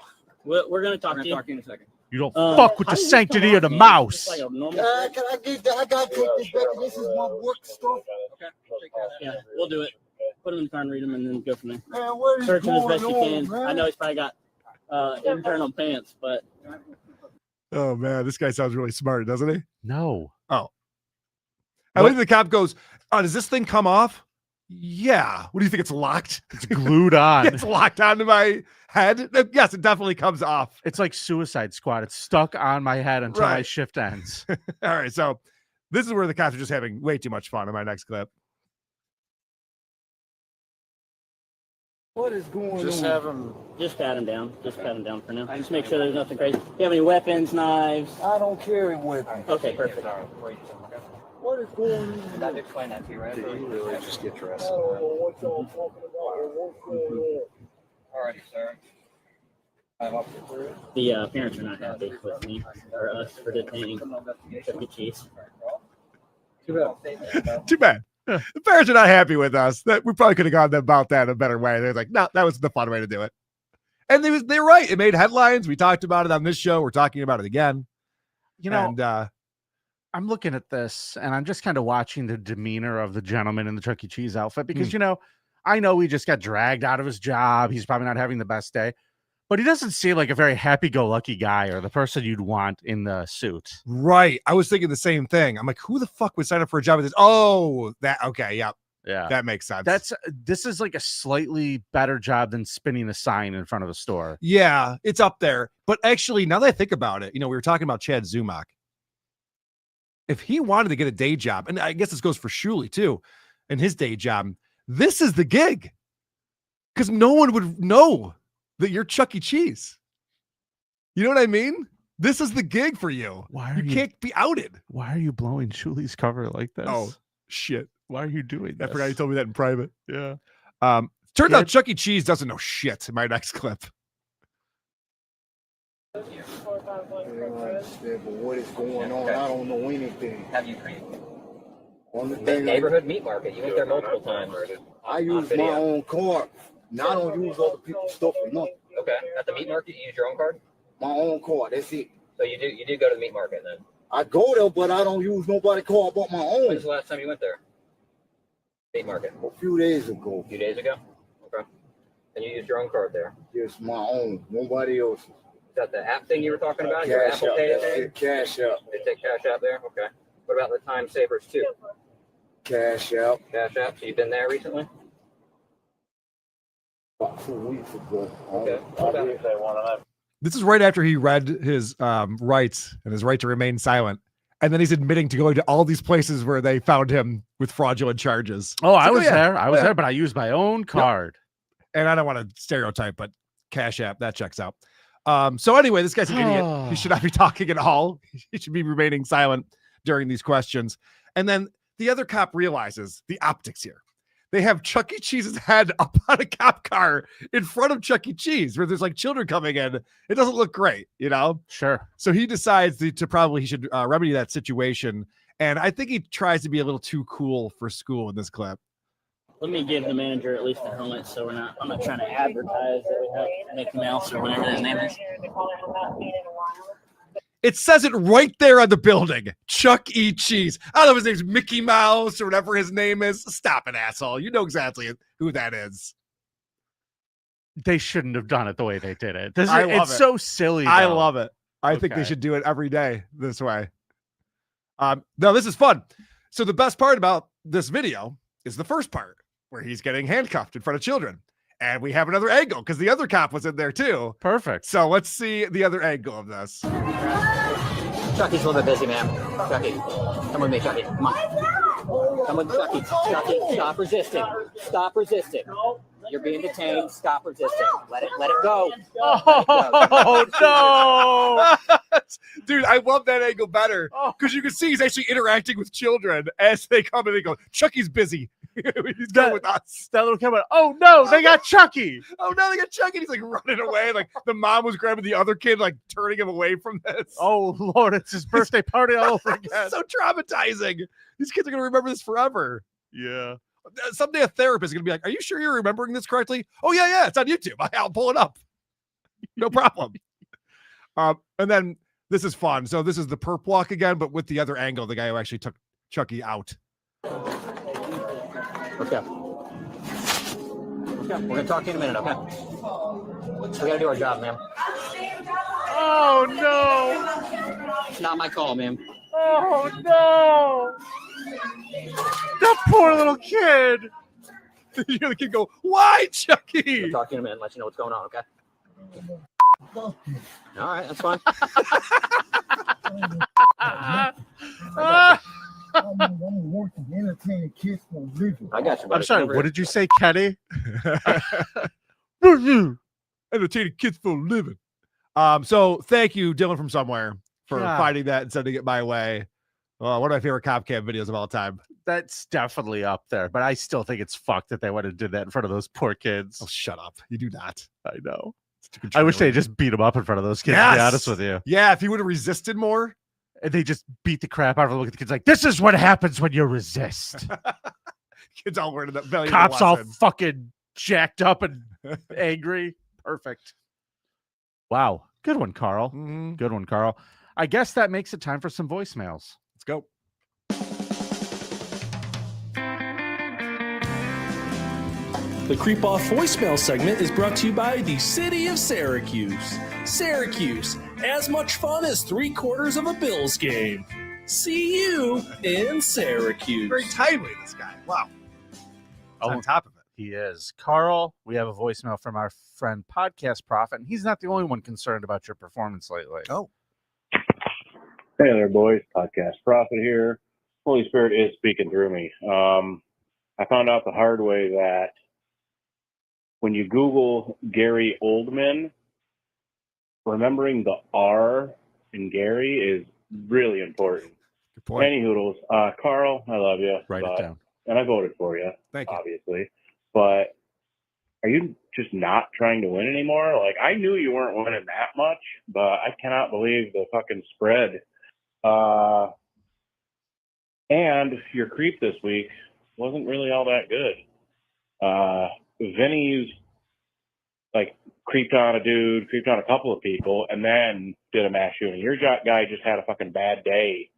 We're going to talk to you in a second. You don't fuck with the sanctity of the mouse. Can I get that? I got to take this back. This is my work stuff. Okay. Yeah, we'll do it. Put him in the car and read him and then go from there. Man, what is Search him as best you going can. on, man? I know he's probably got internal pants, but. Oh, man. This guy sounds really smart, doesn't he? No. Oh. I think the cop goes, does this thing come off? Yeah. What do you think? It's locked? It's glued on. It's locked onto my head. Yes, it definitely comes off. It's like Suicide Squad. It's stuck on my head until my shift ends. All right. So this is where the cops are just having way too much fun in my next clip. What is going on? Just pat him down. Just pat him down for now. Just make sure there's nothing crazy. Do you have any weapons, knives? I don't carry weapons. Okay, perfect. What is going on? I've explained that to you, right? You really just get dressed. I don't know what y'all talking about. What's going on? Alrighty, sir. I'm up for it. The parents are not happy with me or us for detaining Chuck E. Cheese. Too bad. Too bad. The parents are not happy with us. That we probably could have gone about that in a better way. They're like, no, that was the fun way to do it. And they're right. It made headlines. We talked about it on this show. We're talking about it again. And I'm looking at this and I'm just kind of watching the demeanor of the gentleman in the Chuck E. Cheese outfit because, I know he just got dragged out of his job. He's probably not having the best day, but he doesn't seem like a very happy-go-lucky guy or the person you'd want in the suit. Right. I was thinking the same thing. I'm like, who the fuck would sign up for a job with this? Oh, okay. Yeah. Yeah. That makes sense. This is like a slightly better job than spinning a sign in front of a store. Yeah, it's up there. But actually, now that I think about it, we were talking about Chad Zumach. If he wanted to get a day job, and I guess this goes for Shuley too, and his day job, this is the gig. Because no one would know that you're Chuck E. Cheese. You know what I mean? This is the gig for you. You can't be outed. Why are you blowing Shuley's cover like this? Oh, shit. Why are you doing this? I forgot you told me that in private. Yeah. Turns out Chuck E. Cheese doesn't know shit in my next clip. But what is going on? I don't know anything. Have you the neighborhood meat market? You went there multiple times. I use my own card. Now I don't use other people's stuff or nothing. Okay. At the meat market, you use your own card? My own card. That's it. So you do go to the meat market then? I go there, but I don't use nobody's card but my own. When's the last time you went there? Meat market? A few days ago. A few days ago? Okay. And you used your own card there? Just my own. Nobody else's. Is that the app thing you were talking about? Your Cash Apple App. Pay That's thing? it. Cash App. They take Cash App there? Okay. What about the Time Savers too? Cash App. Cash App. So you've been there recently? About 2 weeks ago. Okay. This is right after he read his rights and his right to remain silent. And then he's admitting to going to all these places where they found him with fraudulent charges. Oh, I was there. I was there, but I used my own card. Yep. And I don't want to stereotype, but Cash App, that checks out. So anyway, this guy's an idiot. He should not be talking at all. He should be remaining silent during these questions. And then the other cop realizes the optics here. They have Chuck E. Cheese's head up on a cop car in front of Chuck E. Cheese where there's like children coming in. It doesn't look great, you know? Sure. So he decides to probably he should remedy that situation. And I think he tries to be a little too cool for school in this clip. Let me give the manager at least a helmet so I'm not trying to advertise that we have Mickey Mouse or whatever his name is. It says it right there on the building. Chuck E. Cheese. I don't know if his name's Mickey Mouse or whatever his name is. Stop it, asshole. You know exactly who that is. They shouldn't have done it the way they did it. It's so silly. I love it. I think they should do it every day this way. No, this is fun. So the best part about this video is the first part where he's getting handcuffed in front of children. And we have another angle because the other cop was in there too. Perfect. So let's see the other angle of this. Chucky's a little bit busy, man. Chucky, come with me, Chucky. Come on. Come with Chucky. Chucky, stop resisting. Stop resisting. You're being detained. Stop resisting. Let it go. Oh, no. Dude, I love that angle better because you can see he's actually interacting with children as they come and they go, Chucky's busy. He's going with us. That little kid went, oh no, they got Chucky. Oh no, they got Chucky. He's like running away. Like the mom was grabbing the other kid, like turning him away from this. Oh Lord, it's his birthday party all over again. So traumatizing. These kids are going to remember this forever. Yeah. Someday a therapist is going to be like, are you sure you're remembering this correctly? Oh yeah, it's on YouTube. I'll pull it up. No problem. And then this is fun. So this is the perp walk again, but with the other angle, the guy who actually took Chucky out. Okay. We're going to talk to you in a minute, okay? We got to do our job, man. Oh, no. It's not my call, man. Oh, no. That poor little kid. You hear the kid go, why, Chucky? We'll talk to you in a minute and let you know what's going on, okay? All right, that's fine. I got you, buddy. I'm sorry, what did you say, Kenny? Entertaining kids for a living. So thank you, Dylan from somewhere, for finding that and sending it my way. One of my favorite cop cam videos of all time. That's definitely up there, but I still think it's fucked that they went and did that in front of those poor kids. Oh, shut up. You do not. I know. I wish they just beat him up in front of those kids, to be honest with you. Yeah, if he would have resisted more. And they just beat the crap out of him. Look at the kids like, this is what happens when you resist. Kids all learning that valuable Cops all lesson. fucking jacked up and angry. Perfect. Wow. Good one, Carl. Mm-hmm. Good one, Carl. I guess that makes it time for some voicemails. Let's go. The Creep Off voicemail segment is brought to you by the City of Syracuse. Syracuse, as much fun as 3/4 of a Bills game. See you in Syracuse. Very timely, this guy. Wow. On top of it. He is. Carl, we have a voicemail from our friend Podcast Prophet, and he's not the only one concerned about your performance lately. Oh. Hey there, boys. Podcast Prophet here. Holy Spirit is speaking through me. I found out the hard way that when you Google Gary Oldman, remembering the R in Gary is really important. Good point. Any hoodles. Carl, I love you. Write it down. And I voted for you, Thank you. obviously. But are you just not trying to win anymore? Like, I knew you weren't winning that much, but I cannot believe the fucking spread. And your creep this week wasn't really all that good. Vinnie's like creeped on a dude, creeped on a couple of people, and then did a mass shooting. Your guy just had a fucking bad day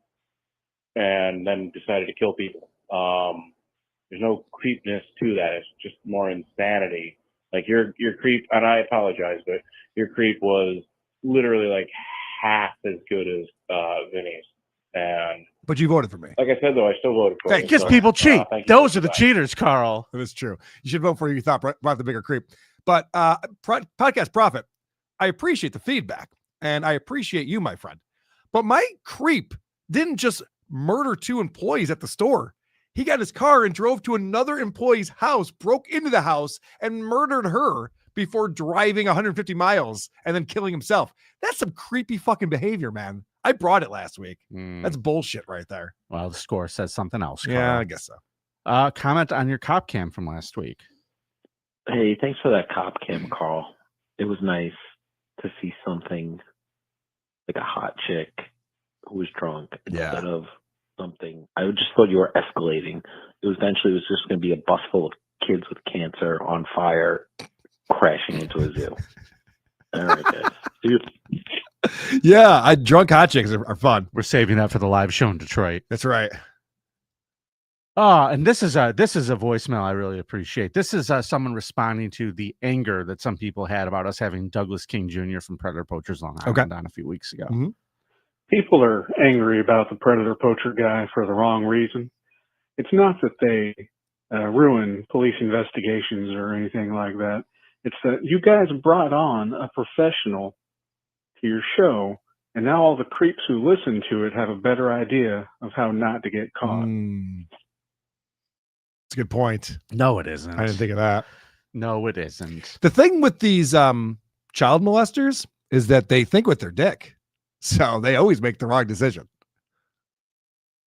and then decided to kill people. There's no creepness to that. It's just more insanity. Like your creep, and I apologize, but your creep was literally like half as good as Vinnie's. And but you voted for me. Like I said, though, I still voted for you. Because people cheat. Those are the cheaters, Carl. That is true. You should vote for who you thought brought the bigger creep. But Podcast Prophet, I appreciate the feedback, and I appreciate you, my friend. But my creep didn't just murder 2 employees at the store. He got his car and drove to another employee's house, broke into the house, and murdered her before driving 150 miles and then killing himself. That's some creepy fucking behavior, man. I brought it last week. That's bullshit right there. Well, the score says something else. Carl. Yeah, I guess so. Comment on your cop cam from last week. Hey, thanks for that cop cam, Carl. It was nice to see something like a hot chick who was drunk instead of something. I just thought you were escalating. It was just going to be a bus full of kids with cancer on fire crashing into a zoo. All right, guys. See you. Yeah, drunk hot chicks are fun. We're saving that for the live show in Detroit. That's right. And this is a voicemail I really appreciate. This is someone responding to the anger that some people had about us having Douglas King Jr. from Predator Poachers Long Island on a few weeks ago. Mm-hmm. People are angry about the Predator Poacher guy for the wrong reason. It's not that they ruin police investigations or anything like that. It's that you guys brought on a professional to your show, and now all the creeps who listen to it have a better idea of how not to get caught. That's a good point. No, it isn't. I didn't think of that. No, it isn't. The thing with these child molesters is that they think with their dick. So they always make the wrong decision.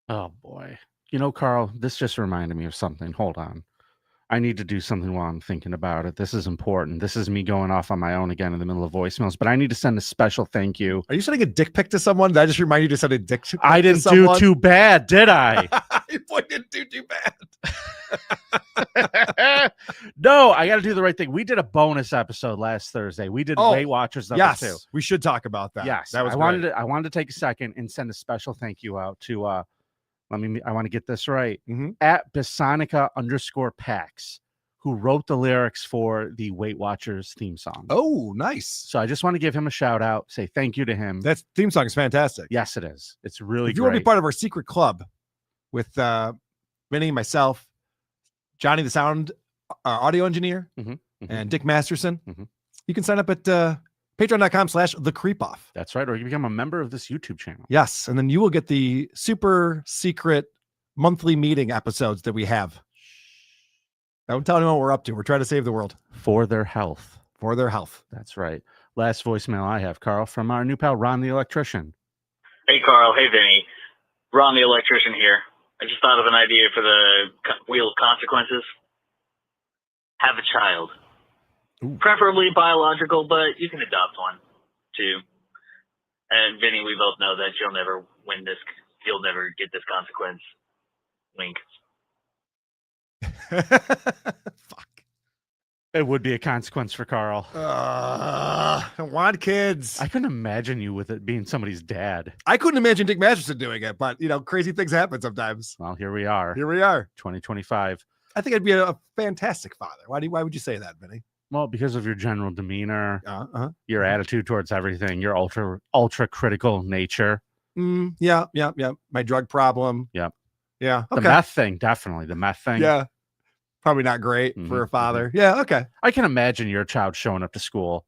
Oh, boy. You know, Carl, this just reminded me of something. Hold on. I need to do something while I'm thinking about it. This is important. This is me going off on my own again in the middle of voicemails, but I need to send a special thank you. Are you sending a dick pic to someone? Did I just remind you to send a dick pic I didn't do too bad, did I? Boy, didn't do too bad. No, I got to do the right thing. We did a bonus episode last Thursday. We did Weight Watchers number 2. We should talk about that. Yes, that was I wanted to take a second and send a special thank you out to I want to get this right. At Bisonica_Pax, who wrote the lyrics for the Weight Watchers theme song. Oh, nice. So I just want to give him a shout out, say thank you to him. That theme song is fantastic. Yes, it is. It's really If you want to be part of our secret club with Vinnie, myself, Johnny the sound audio engineer, and Dick Masterson, you can sign up at patreon.com/thecreepoff. That's right. Or you can become a member of this YouTube channel. Yes. And then you will get the super secret monthly meeting episodes that we have. Don't tell anyone what we're up to. We're trying to save the world. For their health. For their health. That's right. Last voicemail I have, Carl, from our new pal, Ron the Electrician. Hey, Carl. Hey, Vinny. Ron the Electrician here. I just thought of an idea for the Wheel of Consequences. Have a child. Ooh. Preferably biological, but you can adopt one, too. And, Vinny, we both know that you'll never win this. You'll never get this consequence. Wink. Fuck. It would be a consequence for Carl. I don't want kids. I couldn't imagine you with it being somebody's dad. I couldn't imagine Dick Masterson doing it, but crazy things happen sometimes. Well, here we are. 2025. I think I'd be a fantastic father. Why would you say that, Vinny? Well, because of your general demeanor, your attitude towards everything, your ultra critical nature. Yeah. My drug problem. Yep. Yeah. Okay. The meth thing, definitely. The meth thing. Yeah. Probably not great for a father. Yeah. Okay. I can imagine your child showing up to school,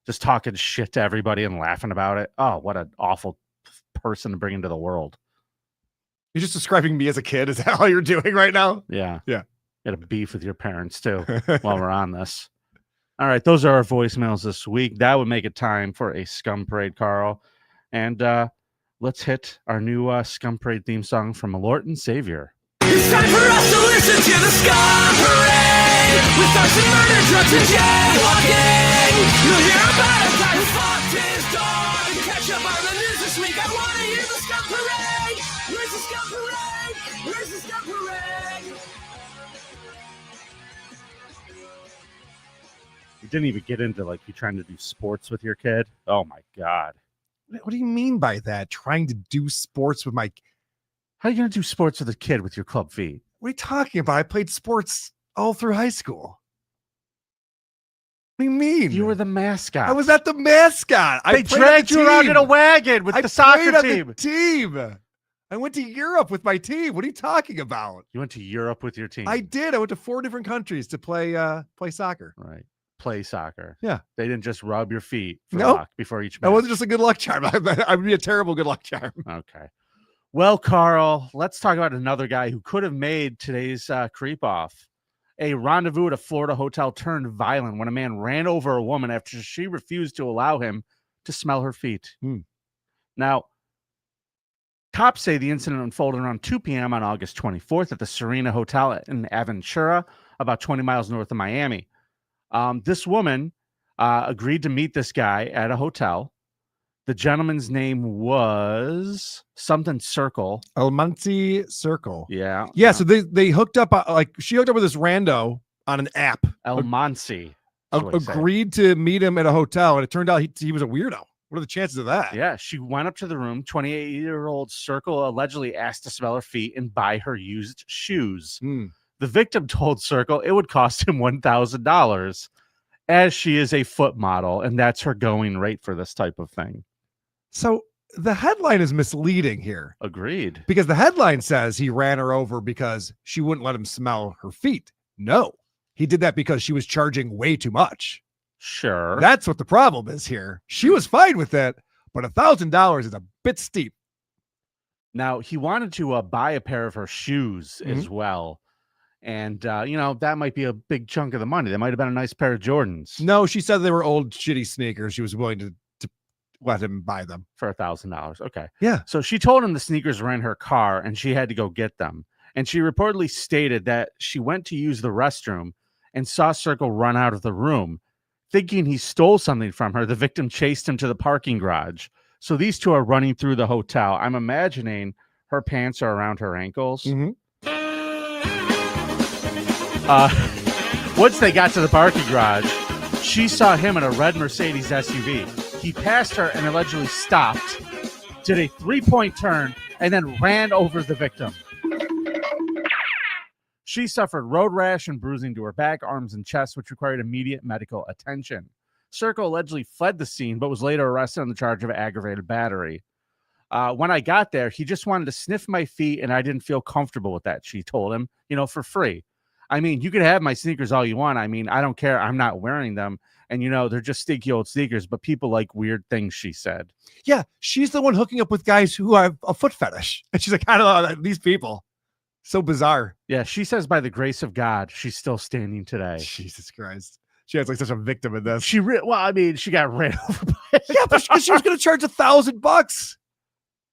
just talking shit to everybody and laughing about it. Oh, what an awful person to bring into the world. You're just describing me as a kid. Is that all you're doing right now? Yeah. Yeah. You had a beef with your parents too while we're on this. All right. Those are our voicemails this week. That would make it time for a Scum Parade, Carl. And let's hit our new Scum Parade theme song from Malort and Savior. It's time for us to listen to the Scum Parade. With thugs and murder, drugs and jaywalking. You'll hear about a guy who fucked his dog and catch up on the news this week. I want to hear the Scum Parade. Where's the Scum Parade? Where's the Scum Parade? You didn't even get into you trying to do sports with your kid. Oh my God. What do you mean by that? Trying to do sports with my... How are you going to do sports with a kid with your club feet? What are you talking about? I played sports all through high school. What do you mean? You were the mascot. I was not the mascot. They dragged you around in a wagon with the soccer team. I went to Europe with my team. What are you talking about? You went to Europe with your team? I did. I went to 4 different countries to play soccer. Right. Play soccer. Yeah. They didn't just rub your feet for luck before each match. That wasn't just a good luck charm. I would be a terrible good luck charm. Okay. Well, Carl, let's talk about another guy who could have made today's creep off. A rendezvous at a Florida hotel turned violent when a man ran over a woman after she refused to allow him to smell her feet. Now, cops say the incident unfolded around 2 p.m. on August 24th at the Serena Hotel in Aventura, about 20 miles north of Miami. This woman agreed to meet this guy at a hotel. The gentleman's name was something Circle. Almanci Circle. Yeah. Yeah, so they hooked up, she hooked up with this rando on an app. Almanci. Agreed to meet him at a hotel, and it turned out he was a weirdo. What are the chances of that? Yeah, she went up to the room. 28-year-old Circle allegedly asked to smell her feet and buy her used shoes. The victim told Circle it would cost him $1,000, as she is a foot model, and that's her going rate for this type of thing. So the headline is misleading here. Agreed. Because the headline says he ran her over because she wouldn't let him smell her feet. No, he did that because she was charging way too much. Sure. That's what the problem is here. She was fine with it, but $1,000 is a bit steep. Now, he wanted to buy a pair of her shoes as well. And, that might be a big chunk of the money. That might have been a nice pair of Jordans. No, she said they were old, shitty sneakers. She was willing to let him buy them. For $1,000. Okay. Yeah. So she told him the sneakers were in her car and she had to go get them. And she reportedly stated that she went to use the restroom and saw Circle run out of the room. Thinking he stole something from her, the victim chased him to the parking garage. So these two are running through the hotel. I'm imagining her pants are around her ankles. Once they got to the parking garage, she saw him in a red Mercedes SUV. He passed her and allegedly stopped, did a 3-point turn, and then ran over the victim. She suffered road rash and bruising to her back, arms, and chest, which required immediate medical attention. Circle allegedly fled the scene, but was later arrested on the charge of aggravated battery. When I got there, he just wanted to sniff my feet, and I didn't feel comfortable with that, she told him, for free. I mean, you could have my sneakers all you want. I mean, I don't care. I'm not wearing them. And, they're just stinky old sneakers, but people like weird things, she said. Yeah, she's the one hooking up with guys who have a foot fetish. And she's like, I don't know, these people. So bizarre. Yeah, she says by the grace of God, she's still standing today. Jesus Christ. She has like such a victim in this. She got ran over by Yeah, but she was going to charge $1,000.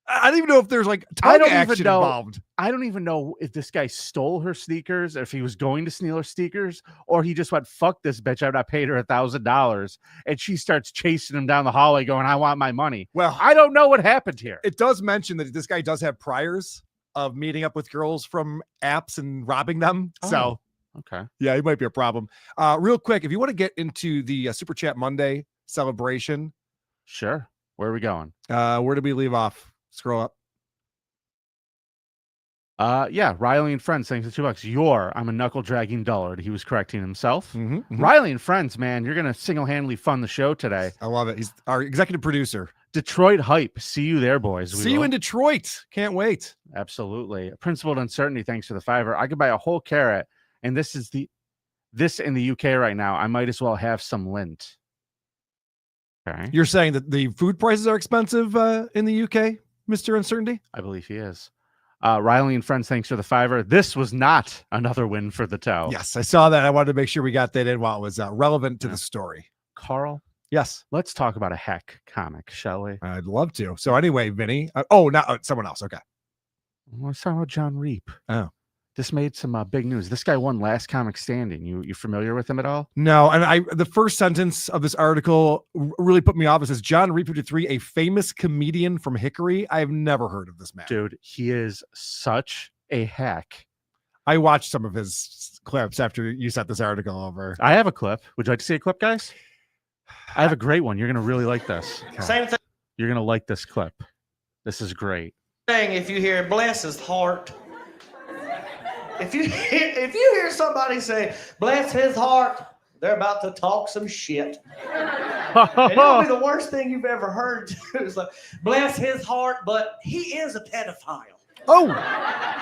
I don't even know if there's like tongue action involved. I don't even know if this guy stole her sneakers, or if he was going to steal her sneakers, or he just went, fuck this bitch, I've not paid her $1,000. And she starts chasing him down the hallway going, I want my money. Well, I don't know what happened here. It does mention that this guy does have priors of meeting up with girls from apps and robbing them. Oh, so, okay. Yeah, it might be a problem. Real quick, if you want to get into the Super Chat Monday celebration. Sure. Where are we going? Where did we leave off? Scroll up. Yeah, Riley and Friends saying for $2. I'm a knuckle dragging dullard. He was correcting himself. Riley and Friends, man, you're gonna single-handedly fund the show today. I love it. He's our executive producer. Detroit hype. See you there, boys. See you in Detroit. Can't wait. Absolutely. Principled uncertainty. Thanks for the $5. I could buy a whole carrot, and this in the UK right now. I might as well have some lint. Okay. You're saying that the food prices are expensive in the UK, Mr. Uncertainty? I believe he is. Riley and Friends, thanks for the $5. This was not another win for the toe. Yes, I saw that. I wanted to make sure we got that in while it was relevant to the story. Carl? Yes. Let's talk about a heck comic, shall we? I'd love to. So anyway, Vinny. Not someone else. Okay. Let's talk about John Reap. Oh. This made some big news. This guy won Last Comic Standing. You familiar with him at all? No, and the first sentence of this article really put me off. It says, John Reap 53, a famous comedian from Hickory. I have never heard of this man. Dude, he is such a hack. I watched some of his clips after you sent this article over. I have a clip. Would you like to see a clip, guys? I have a great one. You're going to really like this. Okay. Same thing. You're going to like this clip. This is great. If you hear bless his heart, if you hear somebody say bless his heart, they're about to talk some shit. And it'll be the worst thing you've ever heard. It's like, bless his heart, but he is a pedophile. Oh,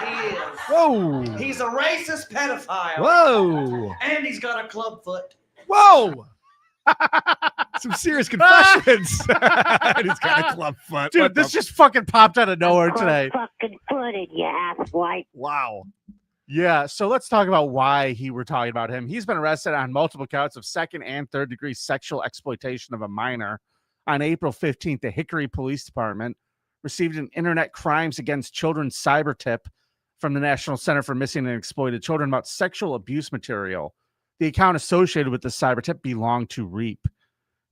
he is. Whoa. He's a racist pedophile. Whoa. And he's got a club foot. Whoa. Some serious confessions. He's got a club foot. Dude, this just fucking popped out of nowhere today. Fucking footed, you asswipe. Wow. Yeah, so let's talk about why we're talking about him. He's been arrested on multiple counts of second and third degree sexual exploitation of a minor. On April 15th, the Hickory Police Department received an Internet Crimes Against Children cyber tip from the National Center for Missing and Exploited Children about sexual abuse material. The account associated with the cyber tip belonged to REAP.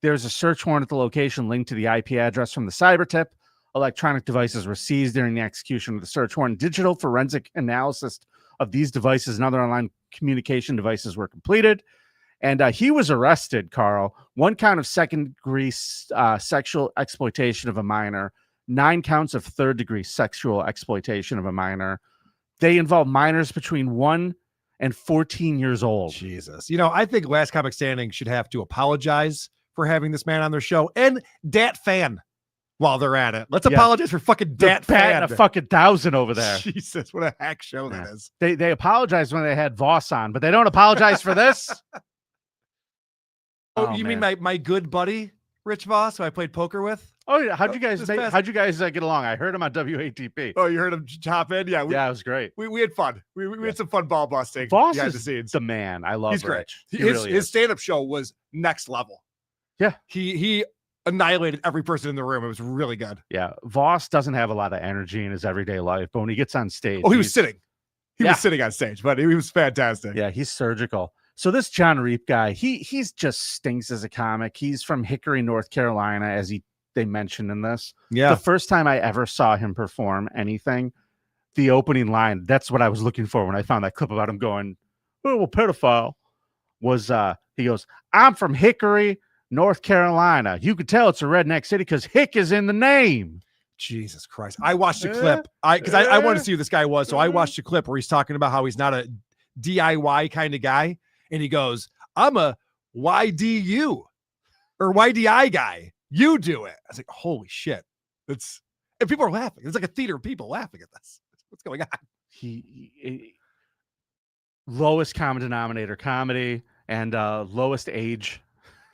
There's a search warrant at the location linked to the IP address from the cyber tip. Electronic devices were seized during the execution of the search warrant. Digital forensic analysis of these devices and other online communication devices were completed. And he was arrested, Carl. 1 count of second-degree sexual exploitation of a minor, 9 counts of third-degree sexual exploitation of a minor. They involve minors between 1 and 14 years old. Jesus. I think Last Comic Standing should have to apologize for having this man on their show, and Dat Fan while they're at it. Let's apologize for fucking Dat Fan. A fucking 1,000 over there. Jesus, what a hack show that is. They apologized when they had Voss on, but they don't apologize for this. Oh, you mean my good buddy Rich Voss, who I played poker with? Oh yeah, how'd you guys get along? I heard him on WATP. Oh, you heard him chop in? Yeah, it was great. We had fun. We had some fun ball busting. Voss behind is the scenes. the man. I love He's Rich. Great. He really his is. stand-up show was next level. Yeah, he annihilated every person in the room. It was really good. Yeah, Voss doesn't have a lot of energy in his everyday life, but when he gets on stage, he was sitting. He was sitting on stage, but he was fantastic. Yeah, he's surgical. So this John Reap guy, he's just stinks as a comic. He's from Hickory, North Carolina, as they mentioned in this. Yeah. The first time I ever saw him perform anything, the opening line, that's what I was looking for when I found that clip about him going, "Oh, well, pedophile," was he goes, "I'm from Hickory, North Carolina. You could tell it's a redneck city because Hick is in the name." Jesus Christ. I watched a clip. I wanted to see who this guy was. So I watched a clip where he's talking about how he's not a DIY kind of guy. And he goes, "I'm a YDU or YDI guy. You do it." I was like, holy shit. And people are laughing. It's like a theater of people laughing at this. What's going on? He lowest common denominator comedy and lowest age.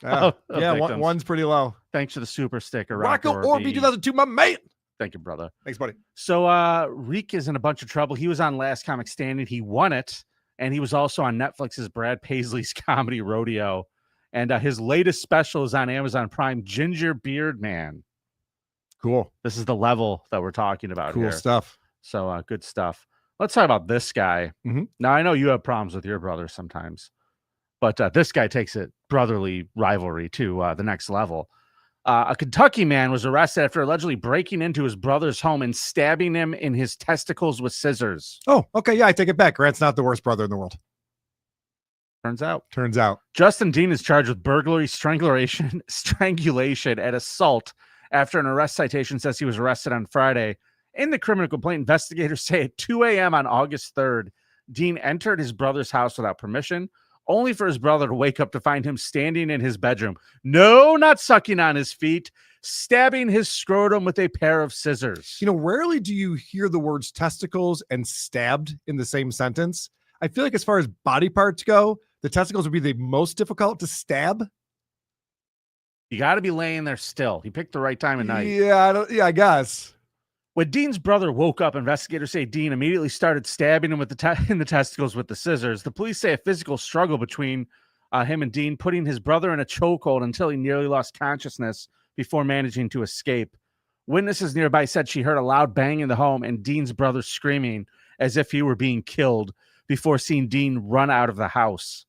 One's pretty low. Thanks for the super sticker. Rocco Orby 2002, my man. Thank you, brother. Thanks, buddy. So Reek is in a bunch of trouble. He was on Last Comic Standing. He won it. And he was also on Netflix's Brad Paisley's Comedy Rodeo. And his latest special is on Amazon Prime, Ginger Beard Man. Cool. This is the level that we're talking about here. Cool stuff. So good stuff. Let's talk about this guy. Mm-hmm. Now, I know you have problems with your brother sometimes, but this guy takes it brotherly rivalry to the next level. A Kentucky man was arrested after allegedly breaking into his brother's home and stabbing him in his testicles with scissors. Oh, okay. Yeah, I take it back. Grant's not the worst brother in the world. Turns out. Justin Dean is charged with burglary, strangulation, and assault after an arrest citation says he was arrested on Friday. In the criminal complaint, investigators say at 2 a.m. on August 3rd, Dean entered his brother's house without permission, only for his brother to wake up to find him standing in his bedroom. No, not sucking on his feet, stabbing his scrotum with a pair of scissors. Rarely do you hear the words testicles and stabbed in the same sentence. I feel like as far as body parts go, the testicles would be the most difficult to stab. You got to be laying there still. He picked the right time of night. Yeah, I guess. When Dean's brother woke up, investigators say Dean immediately started stabbing him in the testicles with the scissors. The police say a physical struggle between him and Dean, putting his brother in a chokehold until he nearly lost consciousness before managing to escape. Witnesses nearby said she heard a loud bang in the home and Dean's brother screaming as if he were being killed before seeing Dean run out of the house.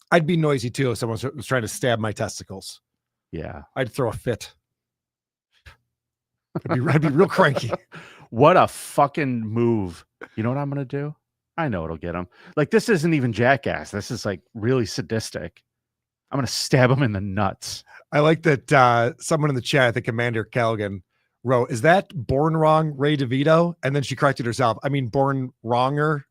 I'd be noisy too if someone was trying to stab my testicles. Yeah. I'd throw a fit. I'd be real cranky. What a fucking move. You know what I'm going to do? I know it'll get him. Like, this isn't even Jackass. This is like really sadistic. I'm going to stab him in the nuts. I like that someone in the chat, I think Commander Callaghan, wrote, "Is that Born Wrong Ray DeVito?" And then she corrected herself. I mean, Born Wronger.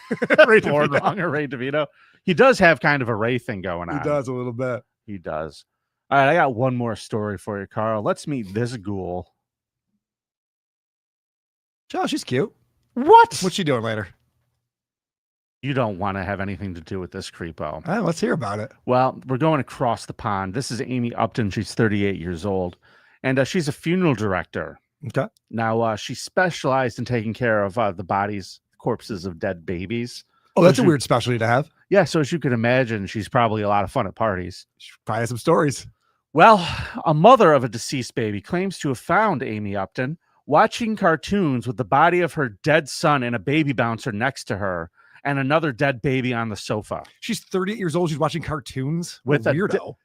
Born Wronger Ray DeVito. He does have kind of a Ray thing going on. He does a little bit. He does. All right, I got one more story for you, Carl. Let's meet this ghoul. Oh, she's cute. What? What's she doing later? You don't want to have anything to do with this creepo. Let's hear about it. Well, we're going across the pond. This is Amy Upton. She's 38 years old, and she's a funeral director. Okay. Now, she specialized in taking care of the bodies, corpses of dead babies. Oh, that's a weird specialty to have. Yeah, so as you can imagine, she's probably a lot of fun at parties. She probably has some stories. Well, a mother of a deceased baby claims to have found Amy Upton watching cartoons with the body of her dead son and a baby bouncer next to her and another dead baby on the sofa. She's 38 years old. She's watching cartoons with a weirdo.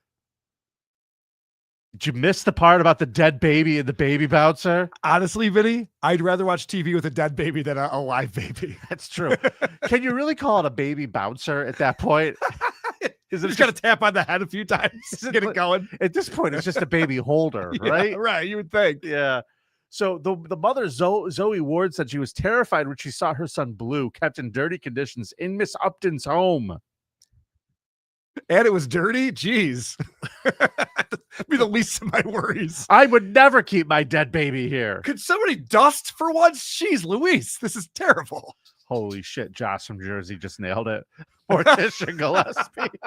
Did you miss the part about the dead baby and the baby bouncer? Honestly, Vinny, I'd rather watch TV with a dead baby than a live baby. That's true. Can you really call it a baby bouncer at that point? Is it just got to tap on the head a few times to get it going? At this point, it's just a baby holder, right? Yeah, right. You would think. Yeah. So the mother, Zoe Ward, said she was terrified when she saw her son Blue kept in dirty conditions in Miss Upton's home. And it was dirty? Jeez. Be the least of my worries. I would never keep my dead baby here. Could somebody dust for once? Jeez, Louise, this is terrible. Holy shit, Josh from Jersey just nailed it. Morticia Gillespie.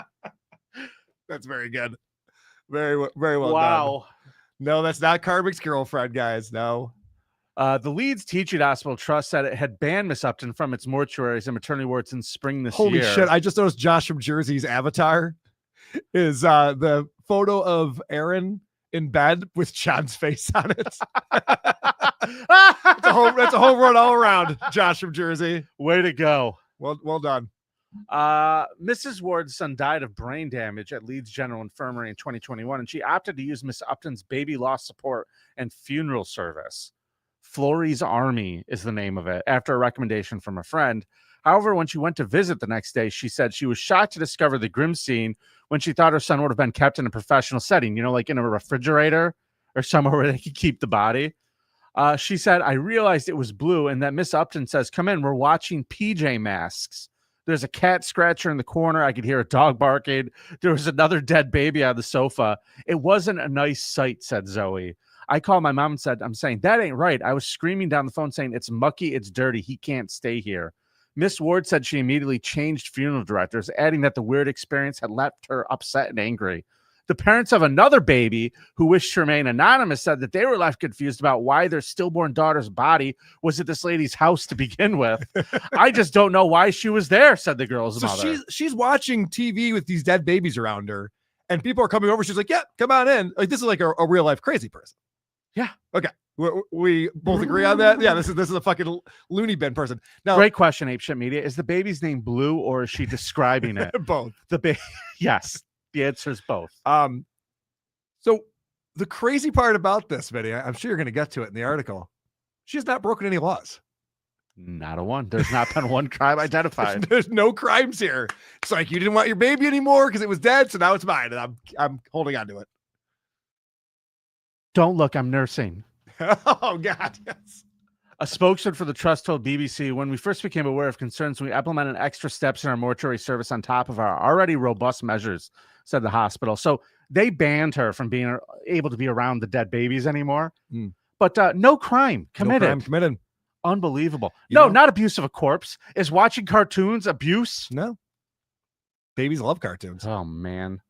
That's very good. Very well wow. done. No, that's not Carmick's girlfriend, guys. No. The Leeds Teaching Hospital Trust said it had banned Miss Upton from its mortuaries and maternity wards in spring this year. Holy shit. I just noticed Josh from Jersey's avatar is the photo of Aaron in bed with John's face on it. That's a home run all around, Josh from Jersey. Way to go. Well done. Mrs. Ward's son died of brain damage at Leeds General Infirmary in 2021, and she opted to use Miss Upton's baby loss support and funeral service. Florey's Army is the name of it, after a recommendation from a friend. However, when she went to visit the next day, she said she was shocked to discover the grim scene when she thought her son would have been kept in a professional setting, like in a refrigerator or somewhere where they could keep the body. She said, I realized it was Blue, and that Miss Upton says, come in, we're watching PJ Masks. There's a cat scratcher in the corner. I could hear a dog barking. There was another dead baby on the sofa. It wasn't a nice sight, said Zoe. I called my mom and said, I'm saying, that ain't right. I was screaming down the phone saying, it's mucky, it's dirty. He can't stay here. Miss Ward said she immediately changed funeral directors, adding that the weird experience had left her upset and angry. The parents of another baby who wished to remain anonymous said that they were left confused about why their stillborn daughter's body was at this lady's house to begin with. I just don't know why she was there, said the girl's mother. She's watching TV with these dead babies around her, and people are coming over. She's like, yeah, come on in. Like, this is like a real life crazy person. Yeah. Okay. We both agree on that. Yeah, this is a fucking loony bin person. Now, great question, Ape Shit Media. Is the baby's name Blue, or is she describing it? Both. Yes. The answer is both. So the crazy part about this video, I'm sure you're going to get to it in the article. She has not broken any laws. Not a one. There's not been one crime identified. There's no crimes here. It's like you didn't want your baby anymore because it was dead, so now it's mine, and I'm holding on to it. Don't look. I'm nursing. Oh God. Yes. A spokesman for the trust told BBC, when we first became aware of concerns, we implemented extra steps in our mortuary service on top of our already robust measures, said the hospital. So they banned her from being able to be around the dead babies anymore. But no crime committed. No crime committed. Unbelievable. Not abuse of a corpse. Is watching cartoons abuse? No. Babies love cartoons. Oh, man.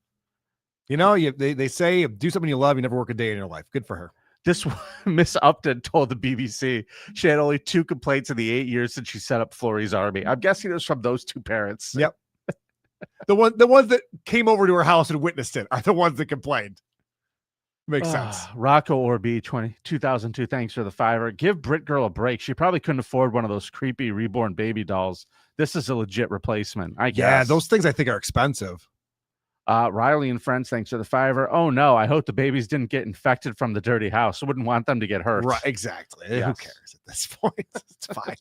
They say do something you love, you never work a day in your life. Good for her. This Miss Upton told the BBC she had only 2 complaints in the 8 years since she set up Florey's Army. I'm guessing it was from those 2 parents. Yep. The ones that came over to her house and witnessed it are the ones that complained. Makes sense. Rocco Orby, 2002. Thanks for the $5. Give Brit Girl a break. She probably couldn't afford one of those creepy reborn baby dolls. This is a legit replacement, I guess. Yeah, those things I think are expensive. Riley and friends, thanks for the $5. Oh no, I hope the babies didn't get infected from the dirty house. I wouldn't want them to get hurt. Right, exactly. Yes. Who cares at this point? It's fine.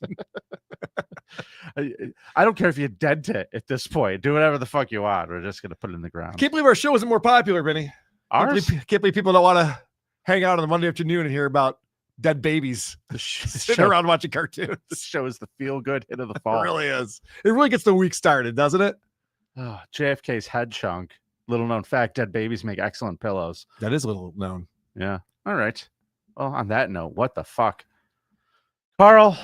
I don't care if you're dead to it at this point. Do whatever the fuck you want. We're just gonna put it in the ground. Can't believe our show isn't more popular, Vinny. Ours? Can't believe people don't want to hang out on a Monday afternoon and hear about dead babies sitting around watching cartoons. This show is the feel-good hit of the fall. It really is. It really gets the week started, doesn't it? Oh, JFK's head chunk. Little known fact, dead babies make excellent pillows. That is little known. Yeah. All right. Well, on that note, what the fuck? Carl,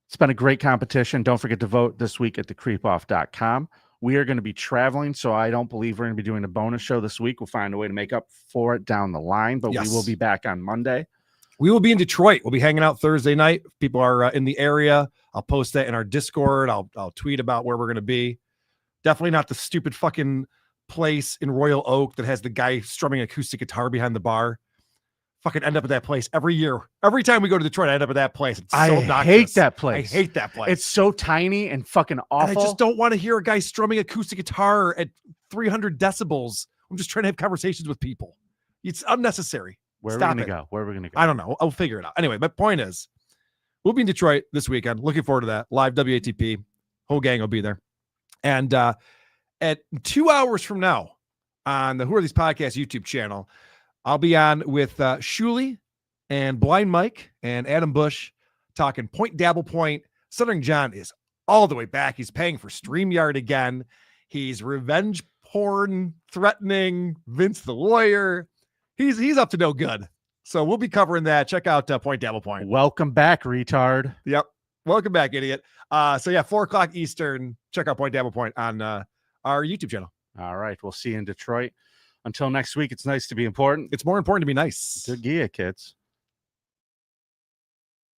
it's been a great competition. Don't forget to vote this week at thecreepoff.com. We are going to be traveling, so I don't believe we're going to be doing a bonus show this week. We'll find a way to make up for it down the line, but we will be back on Monday. We will be in Detroit. We'll be hanging out Thursday night. If people are in the area, I'll post that in our Discord. I'll tweet about where we're going to be. Definitely not the stupid fucking place in Royal Oak that has the guy strumming acoustic guitar behind the bar. Fucking end up at that place every year. Every time we go to Detroit, I end up at that place. It's so I obnoxious. hate that place. I hate that place. It's so tiny and fucking awful. And I just don't want to hear a guy strumming acoustic guitar at 300 decibels. I'm just trying to have conversations with people. It's unnecessary. Where are Stop we going to it. go? Where are we going to go? I don't know. I'll figure it out. Anyway, my point is, we'll be in Detroit this weekend. Looking forward to that. Live WATP. Whole gang will be there. And at 2 hours from now on the Who Are These Podcasts YouTube channel, I'll be on with Shuley and Blind Mike and Adam Bush talking Point Dabble Point. Southern John is all the way back. He's paying for StreamYard again. He's revenge porn threatening Vince the lawyer. He's up to no good. So we'll be covering that. Check out Point Dabble Point. Welcome back, retard. Yep. Welcome back, idiot. So yeah, 4:00 Eastern. Check out Point Dabble Point on our YouTube channel. All right. We'll see you in Detroit. Until next week, it's nice to be important. It's more important to be nice. Good gear, kids.